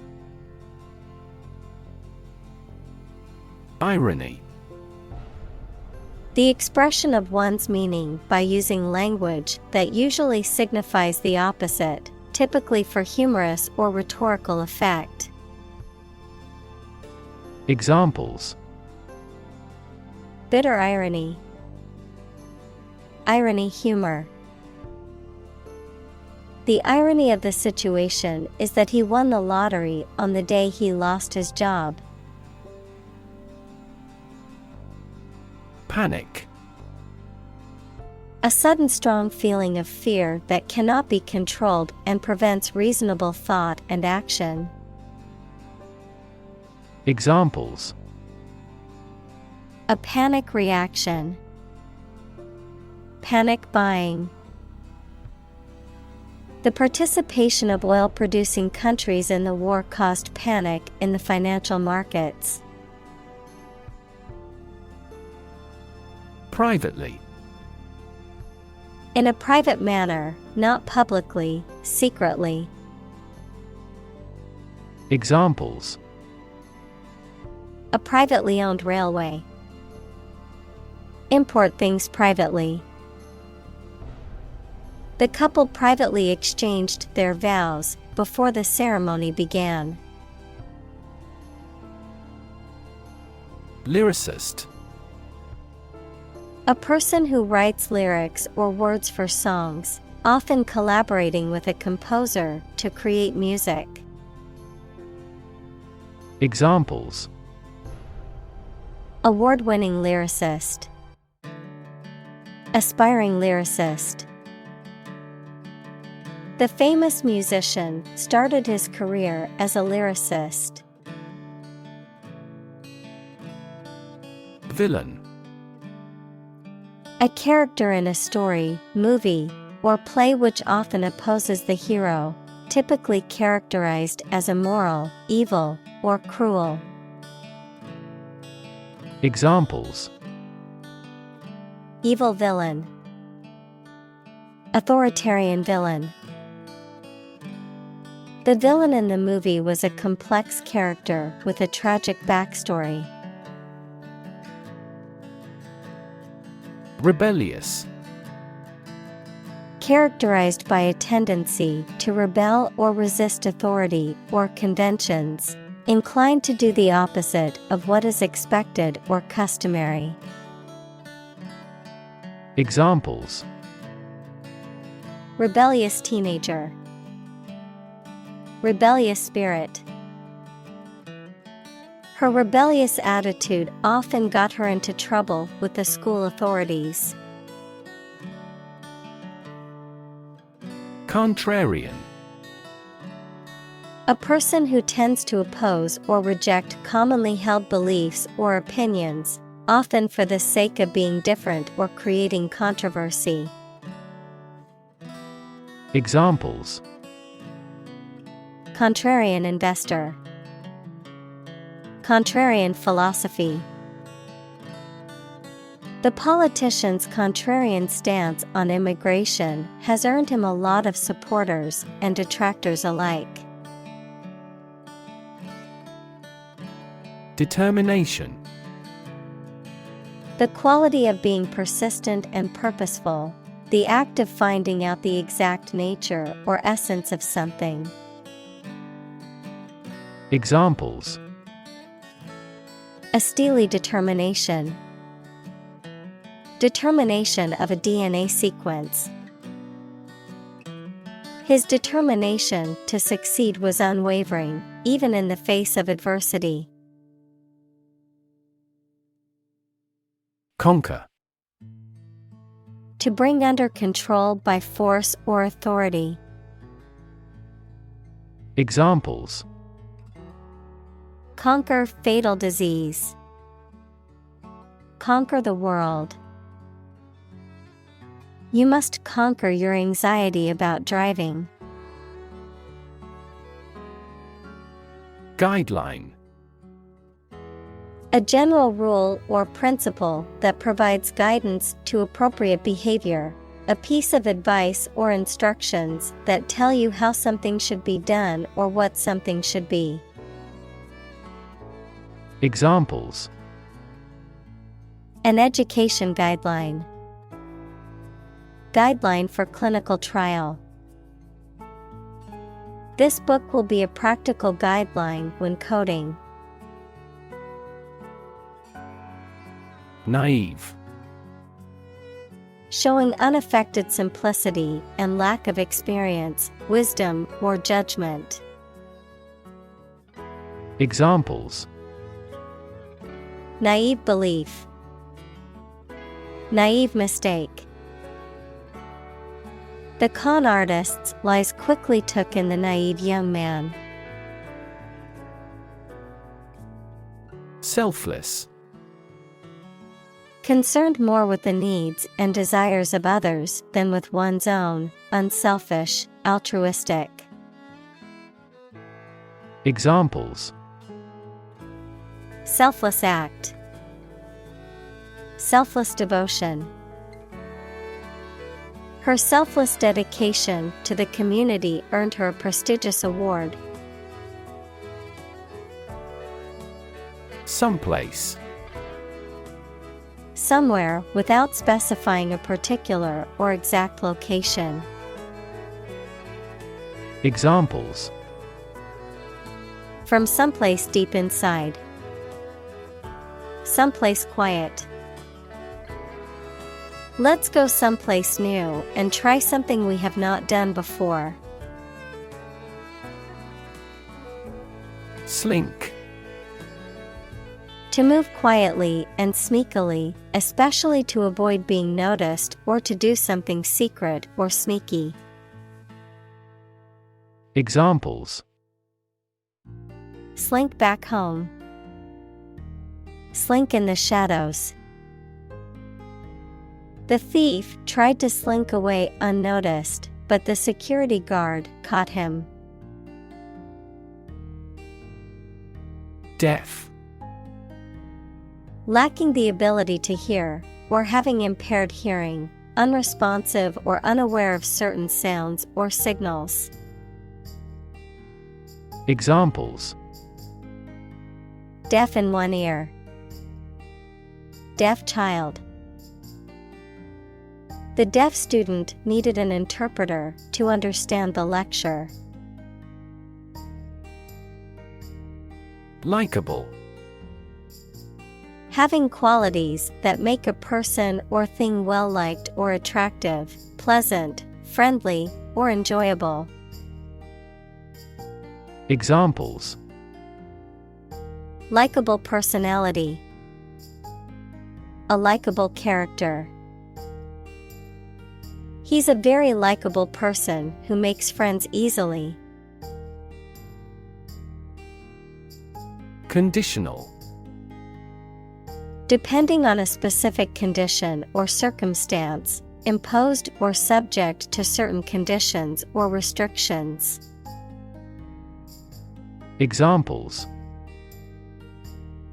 B: Irony.
A: The expression of one's meaning by using language that usually signifies the opposite, typically for humorous or rhetorical effect.
B: Examples:
A: Bitter irony. Irony humor. The irony of the situation is that he won the lottery on the day he lost his job.
B: Panic.
A: A sudden strong feeling of fear that cannot be controlled and prevents reasonable thought and action.
B: Examples:
A: A panic reaction. Panic buying. The participation of oil-producing countries in the war caused panic in the financial markets.
B: Privately.
A: In a private manner, not publicly, secretly.
B: Examples:
A: A privately owned railway. Import things privately. The couple privately exchanged their vows before the ceremony began.
B: Lyricist.
A: A person who writes lyrics or words for songs, often collaborating with a composer to create music.
B: Examples:
A: Award-winning lyricist. Aspiring lyricist. The famous musician started his career as a lyricist.
B: Villain.
A: A character in a story, movie, or play which often opposes the hero, typically characterized as immoral, evil, or cruel.
B: Examples:
A: Evil villain. Authoritarian villain. The villain in the movie was a complex character with a tragic backstory.
B: Rebellious.
A: Characterized by a tendency to rebel or resist authority or conventions, inclined to do the opposite of what is expected or customary.
B: Examples:
A: rebellious teenager, rebellious spirit. Her rebellious attitude often got her into trouble with the school authorities.
B: Contrarian.
A: A person who tends to oppose or reject commonly held beliefs or opinions, often for the sake of being different or creating controversy.
B: Examples:
A: contrarian investor, contrarian philosophy. The politician's contrarian stance on immigration has earned him a lot of supporters and detractors alike.
B: Determination.
A: The quality of being persistent and purposeful, the act of finding out the exact nature or essence of something.
B: Examples:
A: a steely determination, determination of a DNA sequence. His determination to succeed was unwavering, even in the face of adversity.
B: Conquer.
A: To bring under control by force or authority.
B: Examples:
A: conquer fatal disease, conquer the world. You must conquer your anxiety about driving.
B: Guideline.
A: A general rule or principle that provides guidance to appropriate behavior, a piece of advice or instructions that tell you how something should be done or what something should be.
B: Examples:
A: an education guideline, guideline for clinical trial. This book will be a practical guideline when coding.
B: Naive.
A: Showing unaffected simplicity and lack of experience, wisdom, or judgment.
B: Examples:
A: naive belief, naive mistake. The con artist's lies quickly took in the naive young man.
B: Selfless.
A: Concerned more with the needs and desires of others than with one's own, unselfish, altruistic.
B: Examples:
A: selfless act, selfless devotion. Her selfless dedication to the community earned her a prestigious award.
B: Someplace.
A: Somewhere without specifying a particular or exact location.
B: Examples:
A: from someplace deep inside, someplace quiet. Let's go someplace new and try something we have not done before.
B: Slink.
A: To move quietly and sneakily, especially to avoid being noticed or to do something secret or sneaky.
B: Examples:
A: slink back home, slink in the shadows. The thief tried to slink away unnoticed, but the security guard caught him.
B: Deaf.
A: Lacking the ability to hear, or having impaired hearing, unresponsive or unaware of certain sounds or signals.
B: Examples:
A: deaf in one ear, deaf child. The deaf student needed an interpreter to understand the lecture.
B: Likeable.
A: Having qualities that make a person or thing well-liked or attractive, pleasant, friendly, or enjoyable.
B: Examples:
A: Likeable personality. A likeable character. He's a very likeable person who makes friends easily.
B: Conditional.
A: Depending on a specific condition or circumstance, imposed or subject to certain conditions or restrictions.
B: Examples: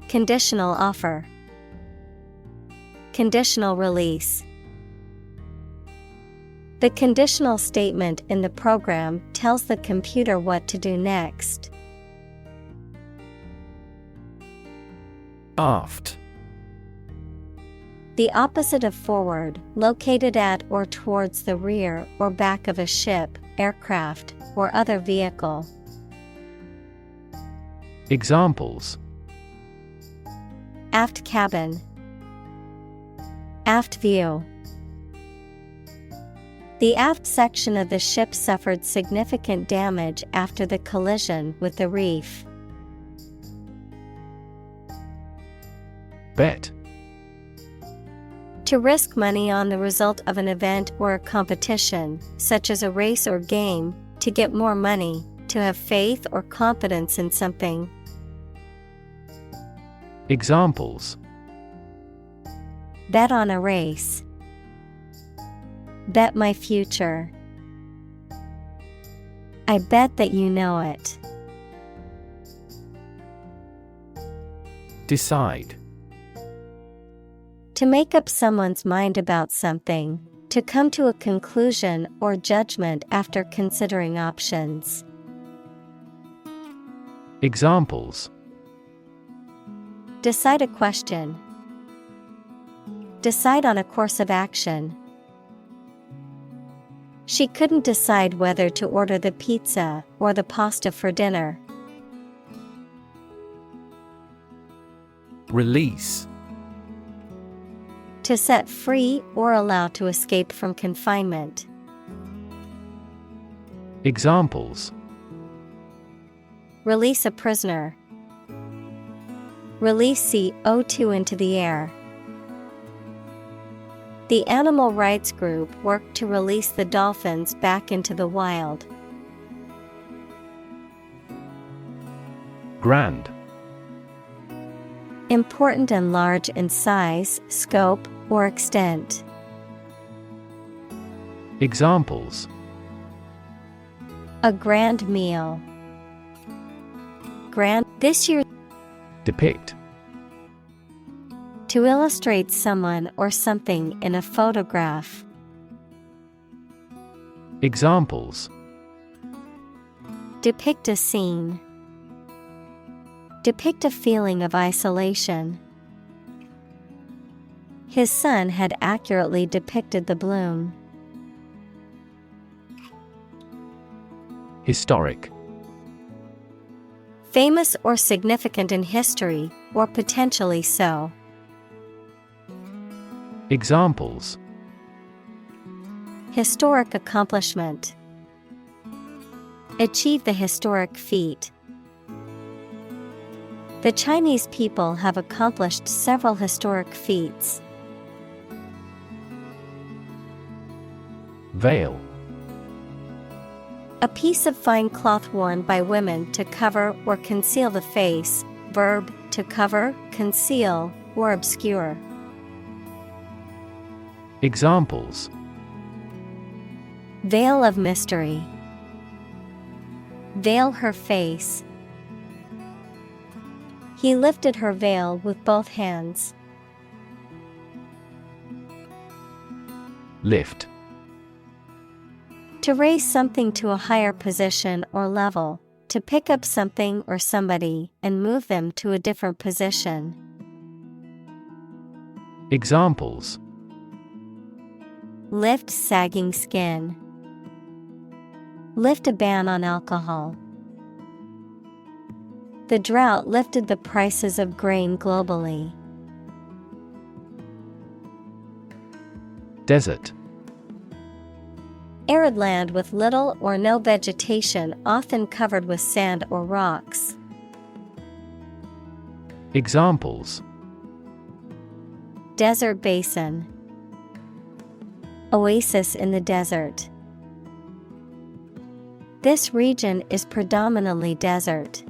A: Conditional offer. Conditional release. The conditional statement in the program tells the computer what to do next.
B: Aft.
A: The opposite of forward, located at or towards the rear or back of a ship, aircraft, or other vehicle.
B: Examples:
A: Aft cabin. Aft view. The aft section of the ship suffered significant damage after the collision with the reef.
B: Bet.
A: To risk money on the result of an event or a competition, such as a race or game, to get more money, to have faith or confidence in something.
B: Examples:
A: Bet on a race. Bet my future. I bet that you know it.
B: Decide.
A: To make up someone's mind about something, to come to a conclusion or judgment after considering options.
B: Examples:
A: Decide a question. Decide on a course of action. She couldn't decide whether to order the pizza or the pasta for dinner.
B: Release.
A: To set free or allow to escape from confinement.
B: Examples:
A: Release a prisoner. Release CO2 into the air. The animal rights group worked to release the dolphins back into the wild.
B: Grand.
A: Important and large in size, scope, or extent.
B: Examples:
A: A grand meal. Grand this year.
B: Depict.
A: To illustrate someone or something in a photograph.
B: Examples:
A: Depict a scene. Depict a feeling of isolation. His son had accurately depicted the bloom.
B: Historic.
A: Famous or significant in history, or potentially so.
B: Examples:
A: Historic accomplishment. Achieve the historic feat. The Chinese people have accomplished several historic feats.
B: Veil.
A: A piece of fine cloth worn by women to cover or conceal the face. Verb, to cover, conceal, or obscure.
B: Examples:
A: Veil of mystery. Veil her face. He lifted her veil with both hands.
B: Lift.
A: To raise something to a higher position or level, to pick up something or somebody and move them to a different position.
B: Examples:
A: Lift sagging skin. Lift a ban on alcohol. The drought lifted the prices of grain globally.
B: Desert.
A: Arid land with little or no vegetation, often covered with sand or rocks.
B: Examples:
A: Desert basin. Oasis in the desert. This region is predominantly desert.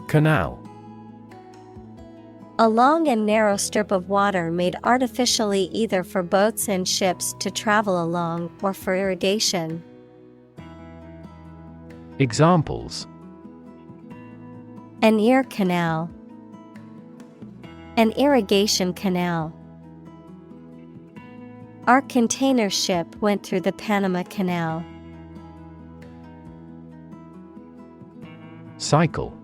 B: Canal.
A: A long and narrow strip of water made artificially either for boats and ships to travel along or for irrigation.
B: Examples:
A: An ear canal. An irrigation canal. Our container ship went through the Panama Canal.
B: Cycle.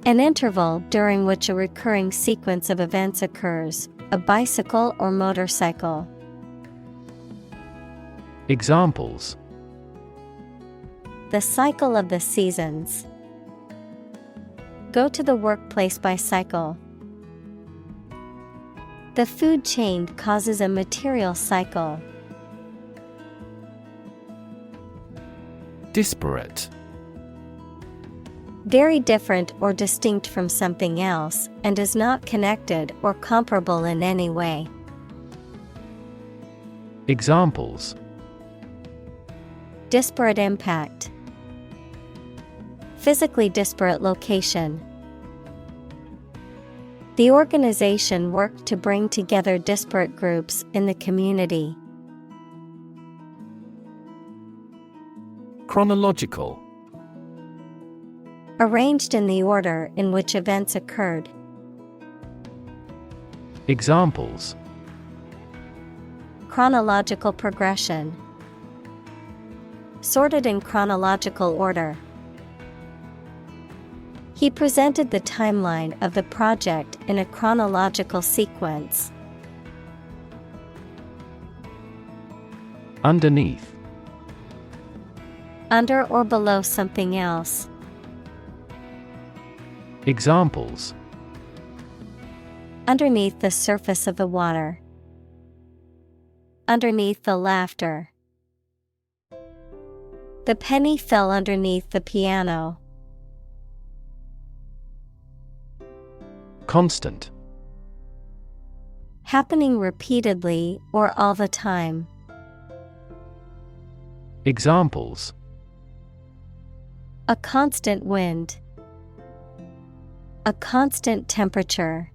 A: An interval during which a recurring sequence of events occurs, a bicycle or motorcycle.
B: Examples:
A: The cycle of the seasons. Go to the workplace by cycle. The food chain causes a material cycle.
B: Disparate.
A: Very different or distinct from something else, and is not connected or comparable in any way.
B: Examples:
A: Disparate impact. Physically disparate location. The organization worked to bring together disparate groups in the community.
B: Chronological.
A: Arranged in the order in which events occurred.
B: Examples:
A: Chronological progression. Sorted in chronological order. He presented the timeline of the project in a chronological sequence.
B: Underneath.
A: Under or below something else.
B: Examples:
A: Underneath the surface of the water. Underneath the laughter. The penny fell underneath the piano.
B: Constant.
A: Happening repeatedly or all the time.
B: Examples:
A: A constant wind. A constant temperature.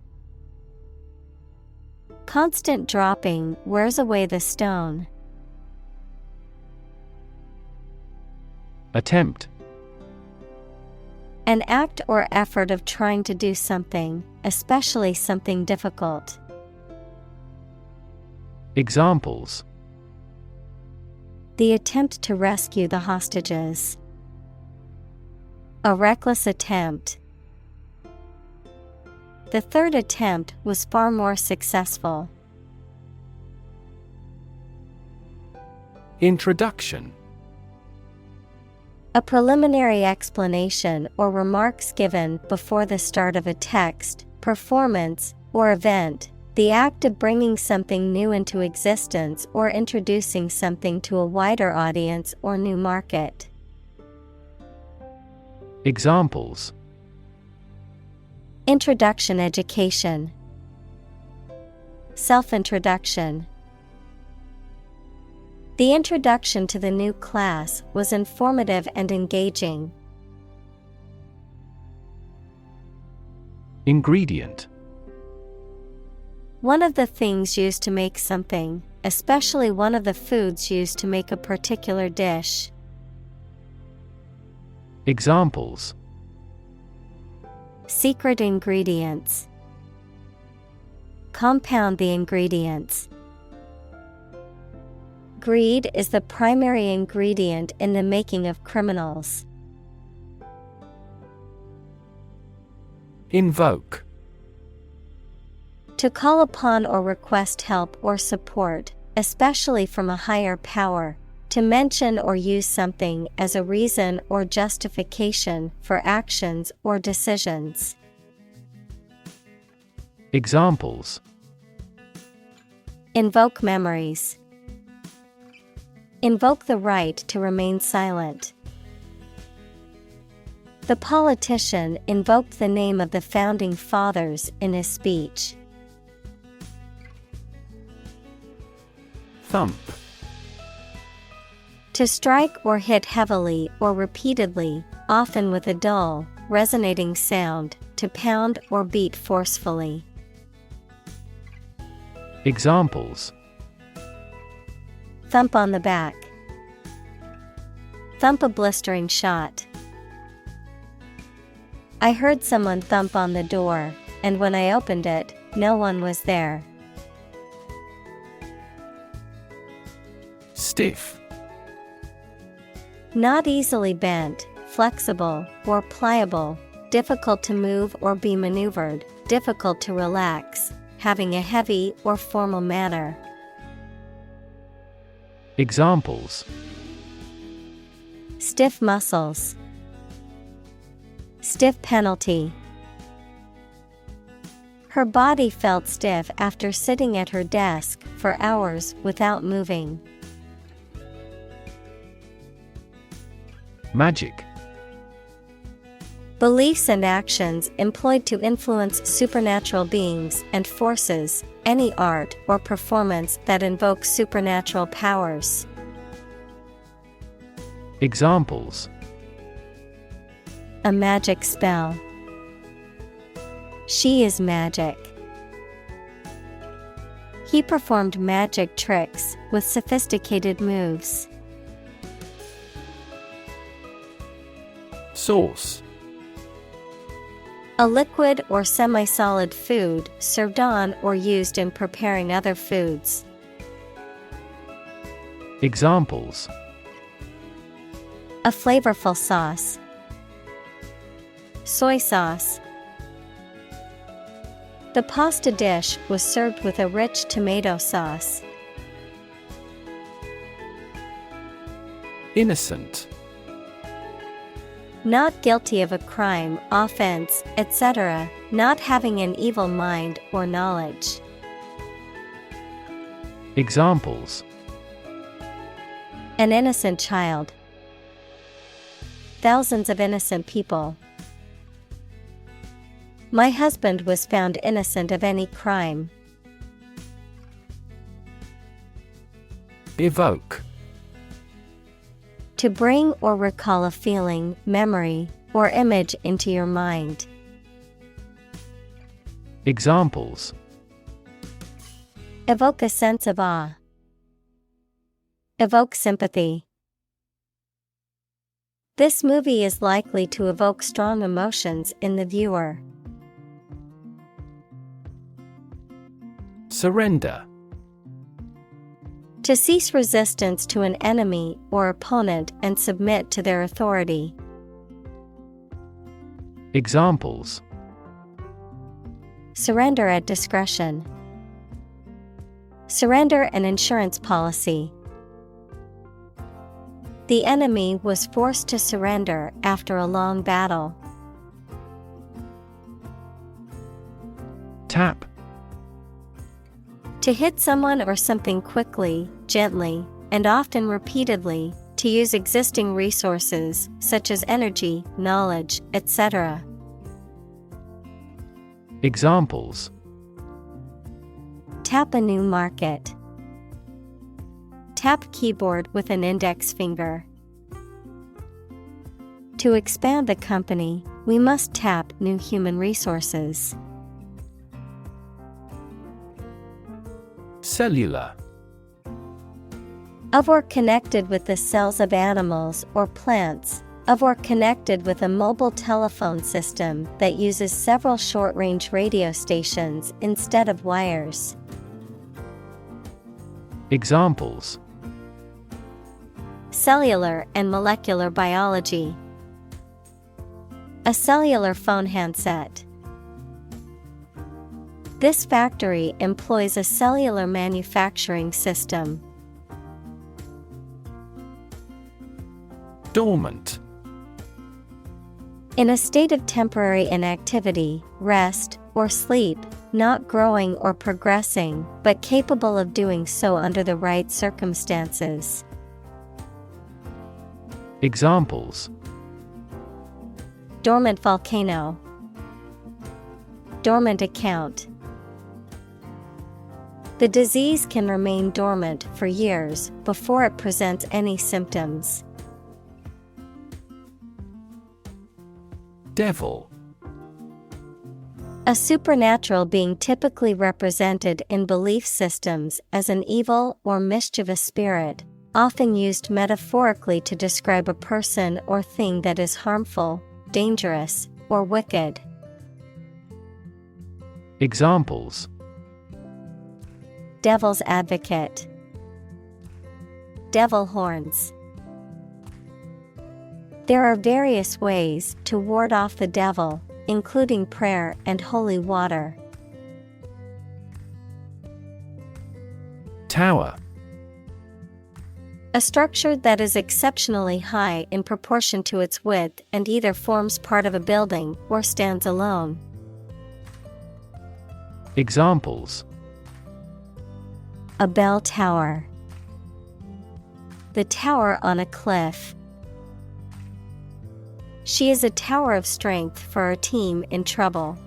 A: Constant dropping wears away the stone.
B: Attempt.
A: An act or effort of trying to do something, especially something difficult.
B: Examples:
A: The attempt to rescue the hostages. A reckless attempt. The third attempt was far more successful.
B: Introduction.
A: A preliminary explanation or remarks given before the start of a text, performance, or event, the act of bringing something new into existence or introducing something to a wider audience or new market.
B: Examples:
A: Introduction education. Self-introduction. The introduction to the new class was informative and engaging.
B: Ingredient.
A: One of the things used to make something, especially one of the foods used to make a particular dish.
B: Examples:
A: Secret ingredients. Compound the ingredients. Greed is the primary ingredient in the making of criminals.
B: Invoke.
A: To call upon or request help or support, especially from a higher power. To mention or use something as a reason or justification for actions or decisions.
B: Examples:
A: invoke memories. Invoke the right to remain silent. The politician invoked the name of the founding fathers in his speech.
B: Thump.
A: To strike or hit heavily or repeatedly, often with a dull, resonating sound, to pound or beat forcefully.
B: Examples:
A: Thump on the back. Thump a blistering shot. I heard someone thump on the door, and when I opened it, no one was there.
B: Stiff.
A: Not easily bent, flexible, or pliable, difficult to move or be maneuvered, difficult to relax, having a heavy or formal manner.
B: Examples:
A: Stiff muscles. Stiff penalty. Her body felt stiff after sitting at her desk for hours without moving.
B: Magic.
A: Beliefs and actions employed to influence supernatural beings and forces, any art or performance that invokes supernatural powers.
B: Examples:
A: A magic spell. She is magic. He performed magic tricks with sophisticated moves.
B: Sauce.
A: A liquid or semi-solid food served on or used in preparing other foods.
B: Examples:
A: A flavorful sauce. Soy sauce. The pasta dish was served with a rich tomato sauce.
B: Innocent.
A: Not guilty of a crime, offense, etc., not having an evil mind or knowledge.
B: Examples:
A: An innocent child. Thousands of innocent people. My husband was found innocent of any crime.
B: Evoke.
A: To bring or recall a feeling, memory, or image into your mind.
B: Examples:
A: Evoke a sense of awe. Evoke sympathy. This movie is likely to evoke strong emotions in the viewer.
B: Surrender.
A: To cease resistance to an enemy or opponent and submit to their authority.
B: Examples:
A: Surrender at discretion. Surrender an insurance policy. The enemy was forced to surrender after a long battle.
B: Tap.
A: To hit someone or something quickly, gently, and often repeatedly, to use existing resources, such as energy, knowledge, etc.
B: Examples:
A: Tap a new market. Tap keyboard with an index finger. To expand the company, we must tap new human resources.
B: Cellular.
A: Of or connected with the cells of animals or plants, of or connected with a mobile telephone system that uses several short-range radio stations instead of wires.
B: Examples:
A: Cellular and molecular biology. A cellular phone handset. This factory employs a cellular manufacturing system.
B: Dormant.
A: In a state of temporary inactivity, rest, or sleep, not growing or progressing, but capable of doing so under the right circumstances.
B: Examples:
A: Dormant volcano. Dormant account. The disease can remain dormant for years before it presents any symptoms.
B: Devil.
A: A supernatural being typically represented in belief systems as an evil or mischievous spirit, often used metaphorically to describe a person or thing that is harmful, dangerous, or wicked.
B: Examples:
A: Devil's advocate. Devil horns. There are various ways to ward off the devil, including prayer and holy water.
B: Tower.
A: A structure that is exceptionally high in proportion to its width and either forms part of a building or stands alone.
B: Examples:
A: A bell tower. The tower on a cliff. She is a tower of strength for our team in trouble.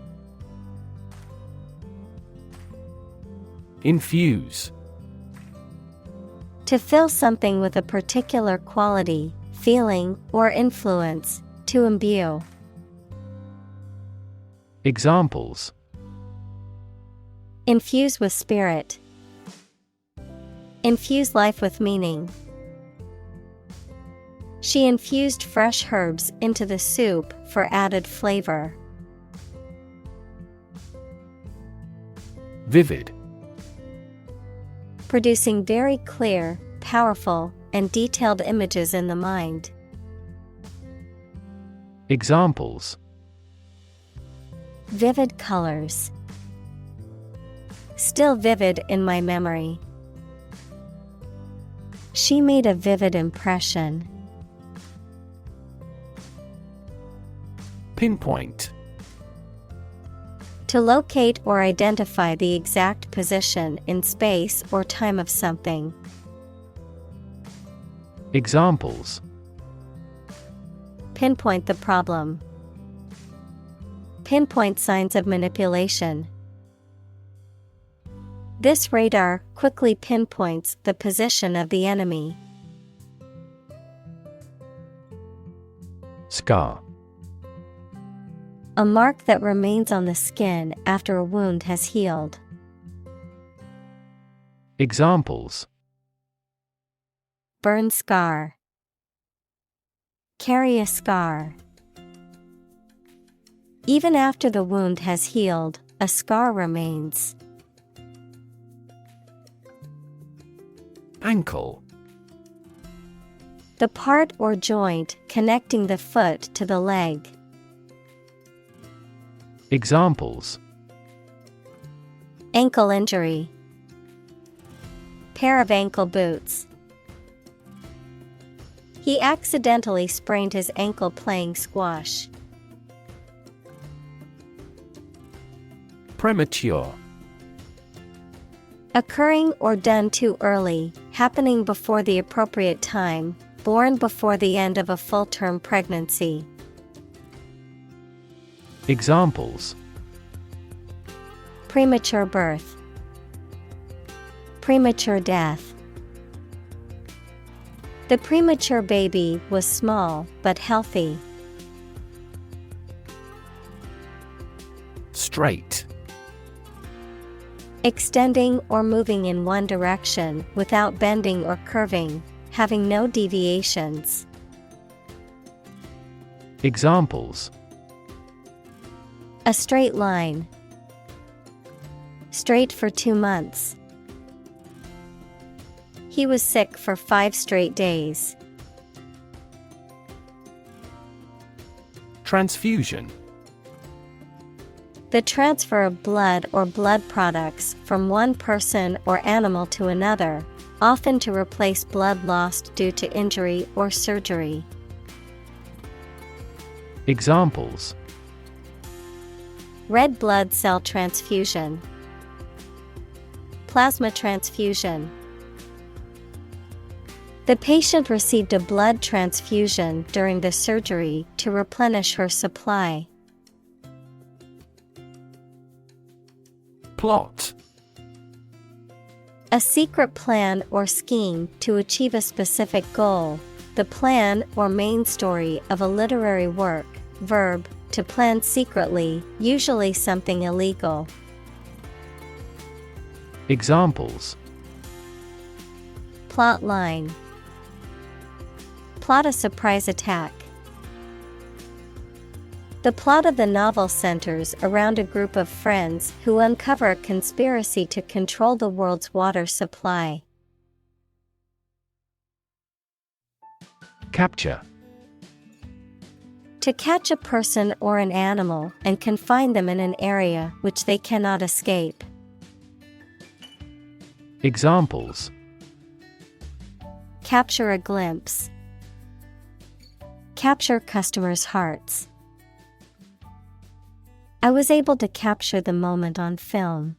B: Infuse.
A: To fill something with a particular quality, feeling, or influence, to imbue.
B: Examples:
A: Infuse with spirit. Infuse life with meaning. She infused fresh herbs into the soup for added flavor.
B: Vivid.
A: Producing very clear, powerful, and detailed images in the mind.
B: Examples:
A: Vivid colors. Still vivid in my memory. She made a vivid impression.
B: Pinpoint.
A: To locate or identify the exact position in space or time of something.
B: Examples:
A: Pinpoint the problem. Pinpoint signs of manipulation. This radar quickly pinpoints the position of the enemy.
B: Scar.
A: A mark that remains on the skin after a wound has healed.
B: Examples:
A: Burn scar. Carry a scar. Even after the wound has healed, a scar remains.
B: Ankle.
A: The part or joint connecting the foot to the leg.
B: Examples:
A: Ankle injury. Pair of ankle boots. He accidentally sprained his ankle playing squash.
B: Premature.
A: Occurring or done too early, happening before the appropriate time, born before the end of a full-term pregnancy.
B: Examples:
A: Premature birth. Premature death. The premature baby was small but healthy.
B: Straight.
A: Extending or moving in one direction without bending or curving, having no deviations.
B: Examples:
A: A straight line. Straight for 2 months. He was sick for 5 straight days.
B: Transfusion.
A: The transfer of blood or blood products from one person or animal to another, often to replace blood lost due to injury or surgery. Red blood cell transfusion. Plasma transfusion. The patient received a blood transfusion during the surgery to replenish her supply.
B: Plot.
A: A secret plan or scheme to achieve a specific goal. The plan or main story of a literary work. Verb, to plan secretly, usually something illegal.
B: Examples.
A: Plot line. Plot a surprise attack. The plot of the novel centers around a group of friends who uncover a conspiracy to control the world's water supply.
B: Capture.
A: To catch a person or an animal and confine them in an area which they cannot escape.
B: Examples.
A: Capture a glimpse. Capture customers' hearts. I was able to capture the moment on film.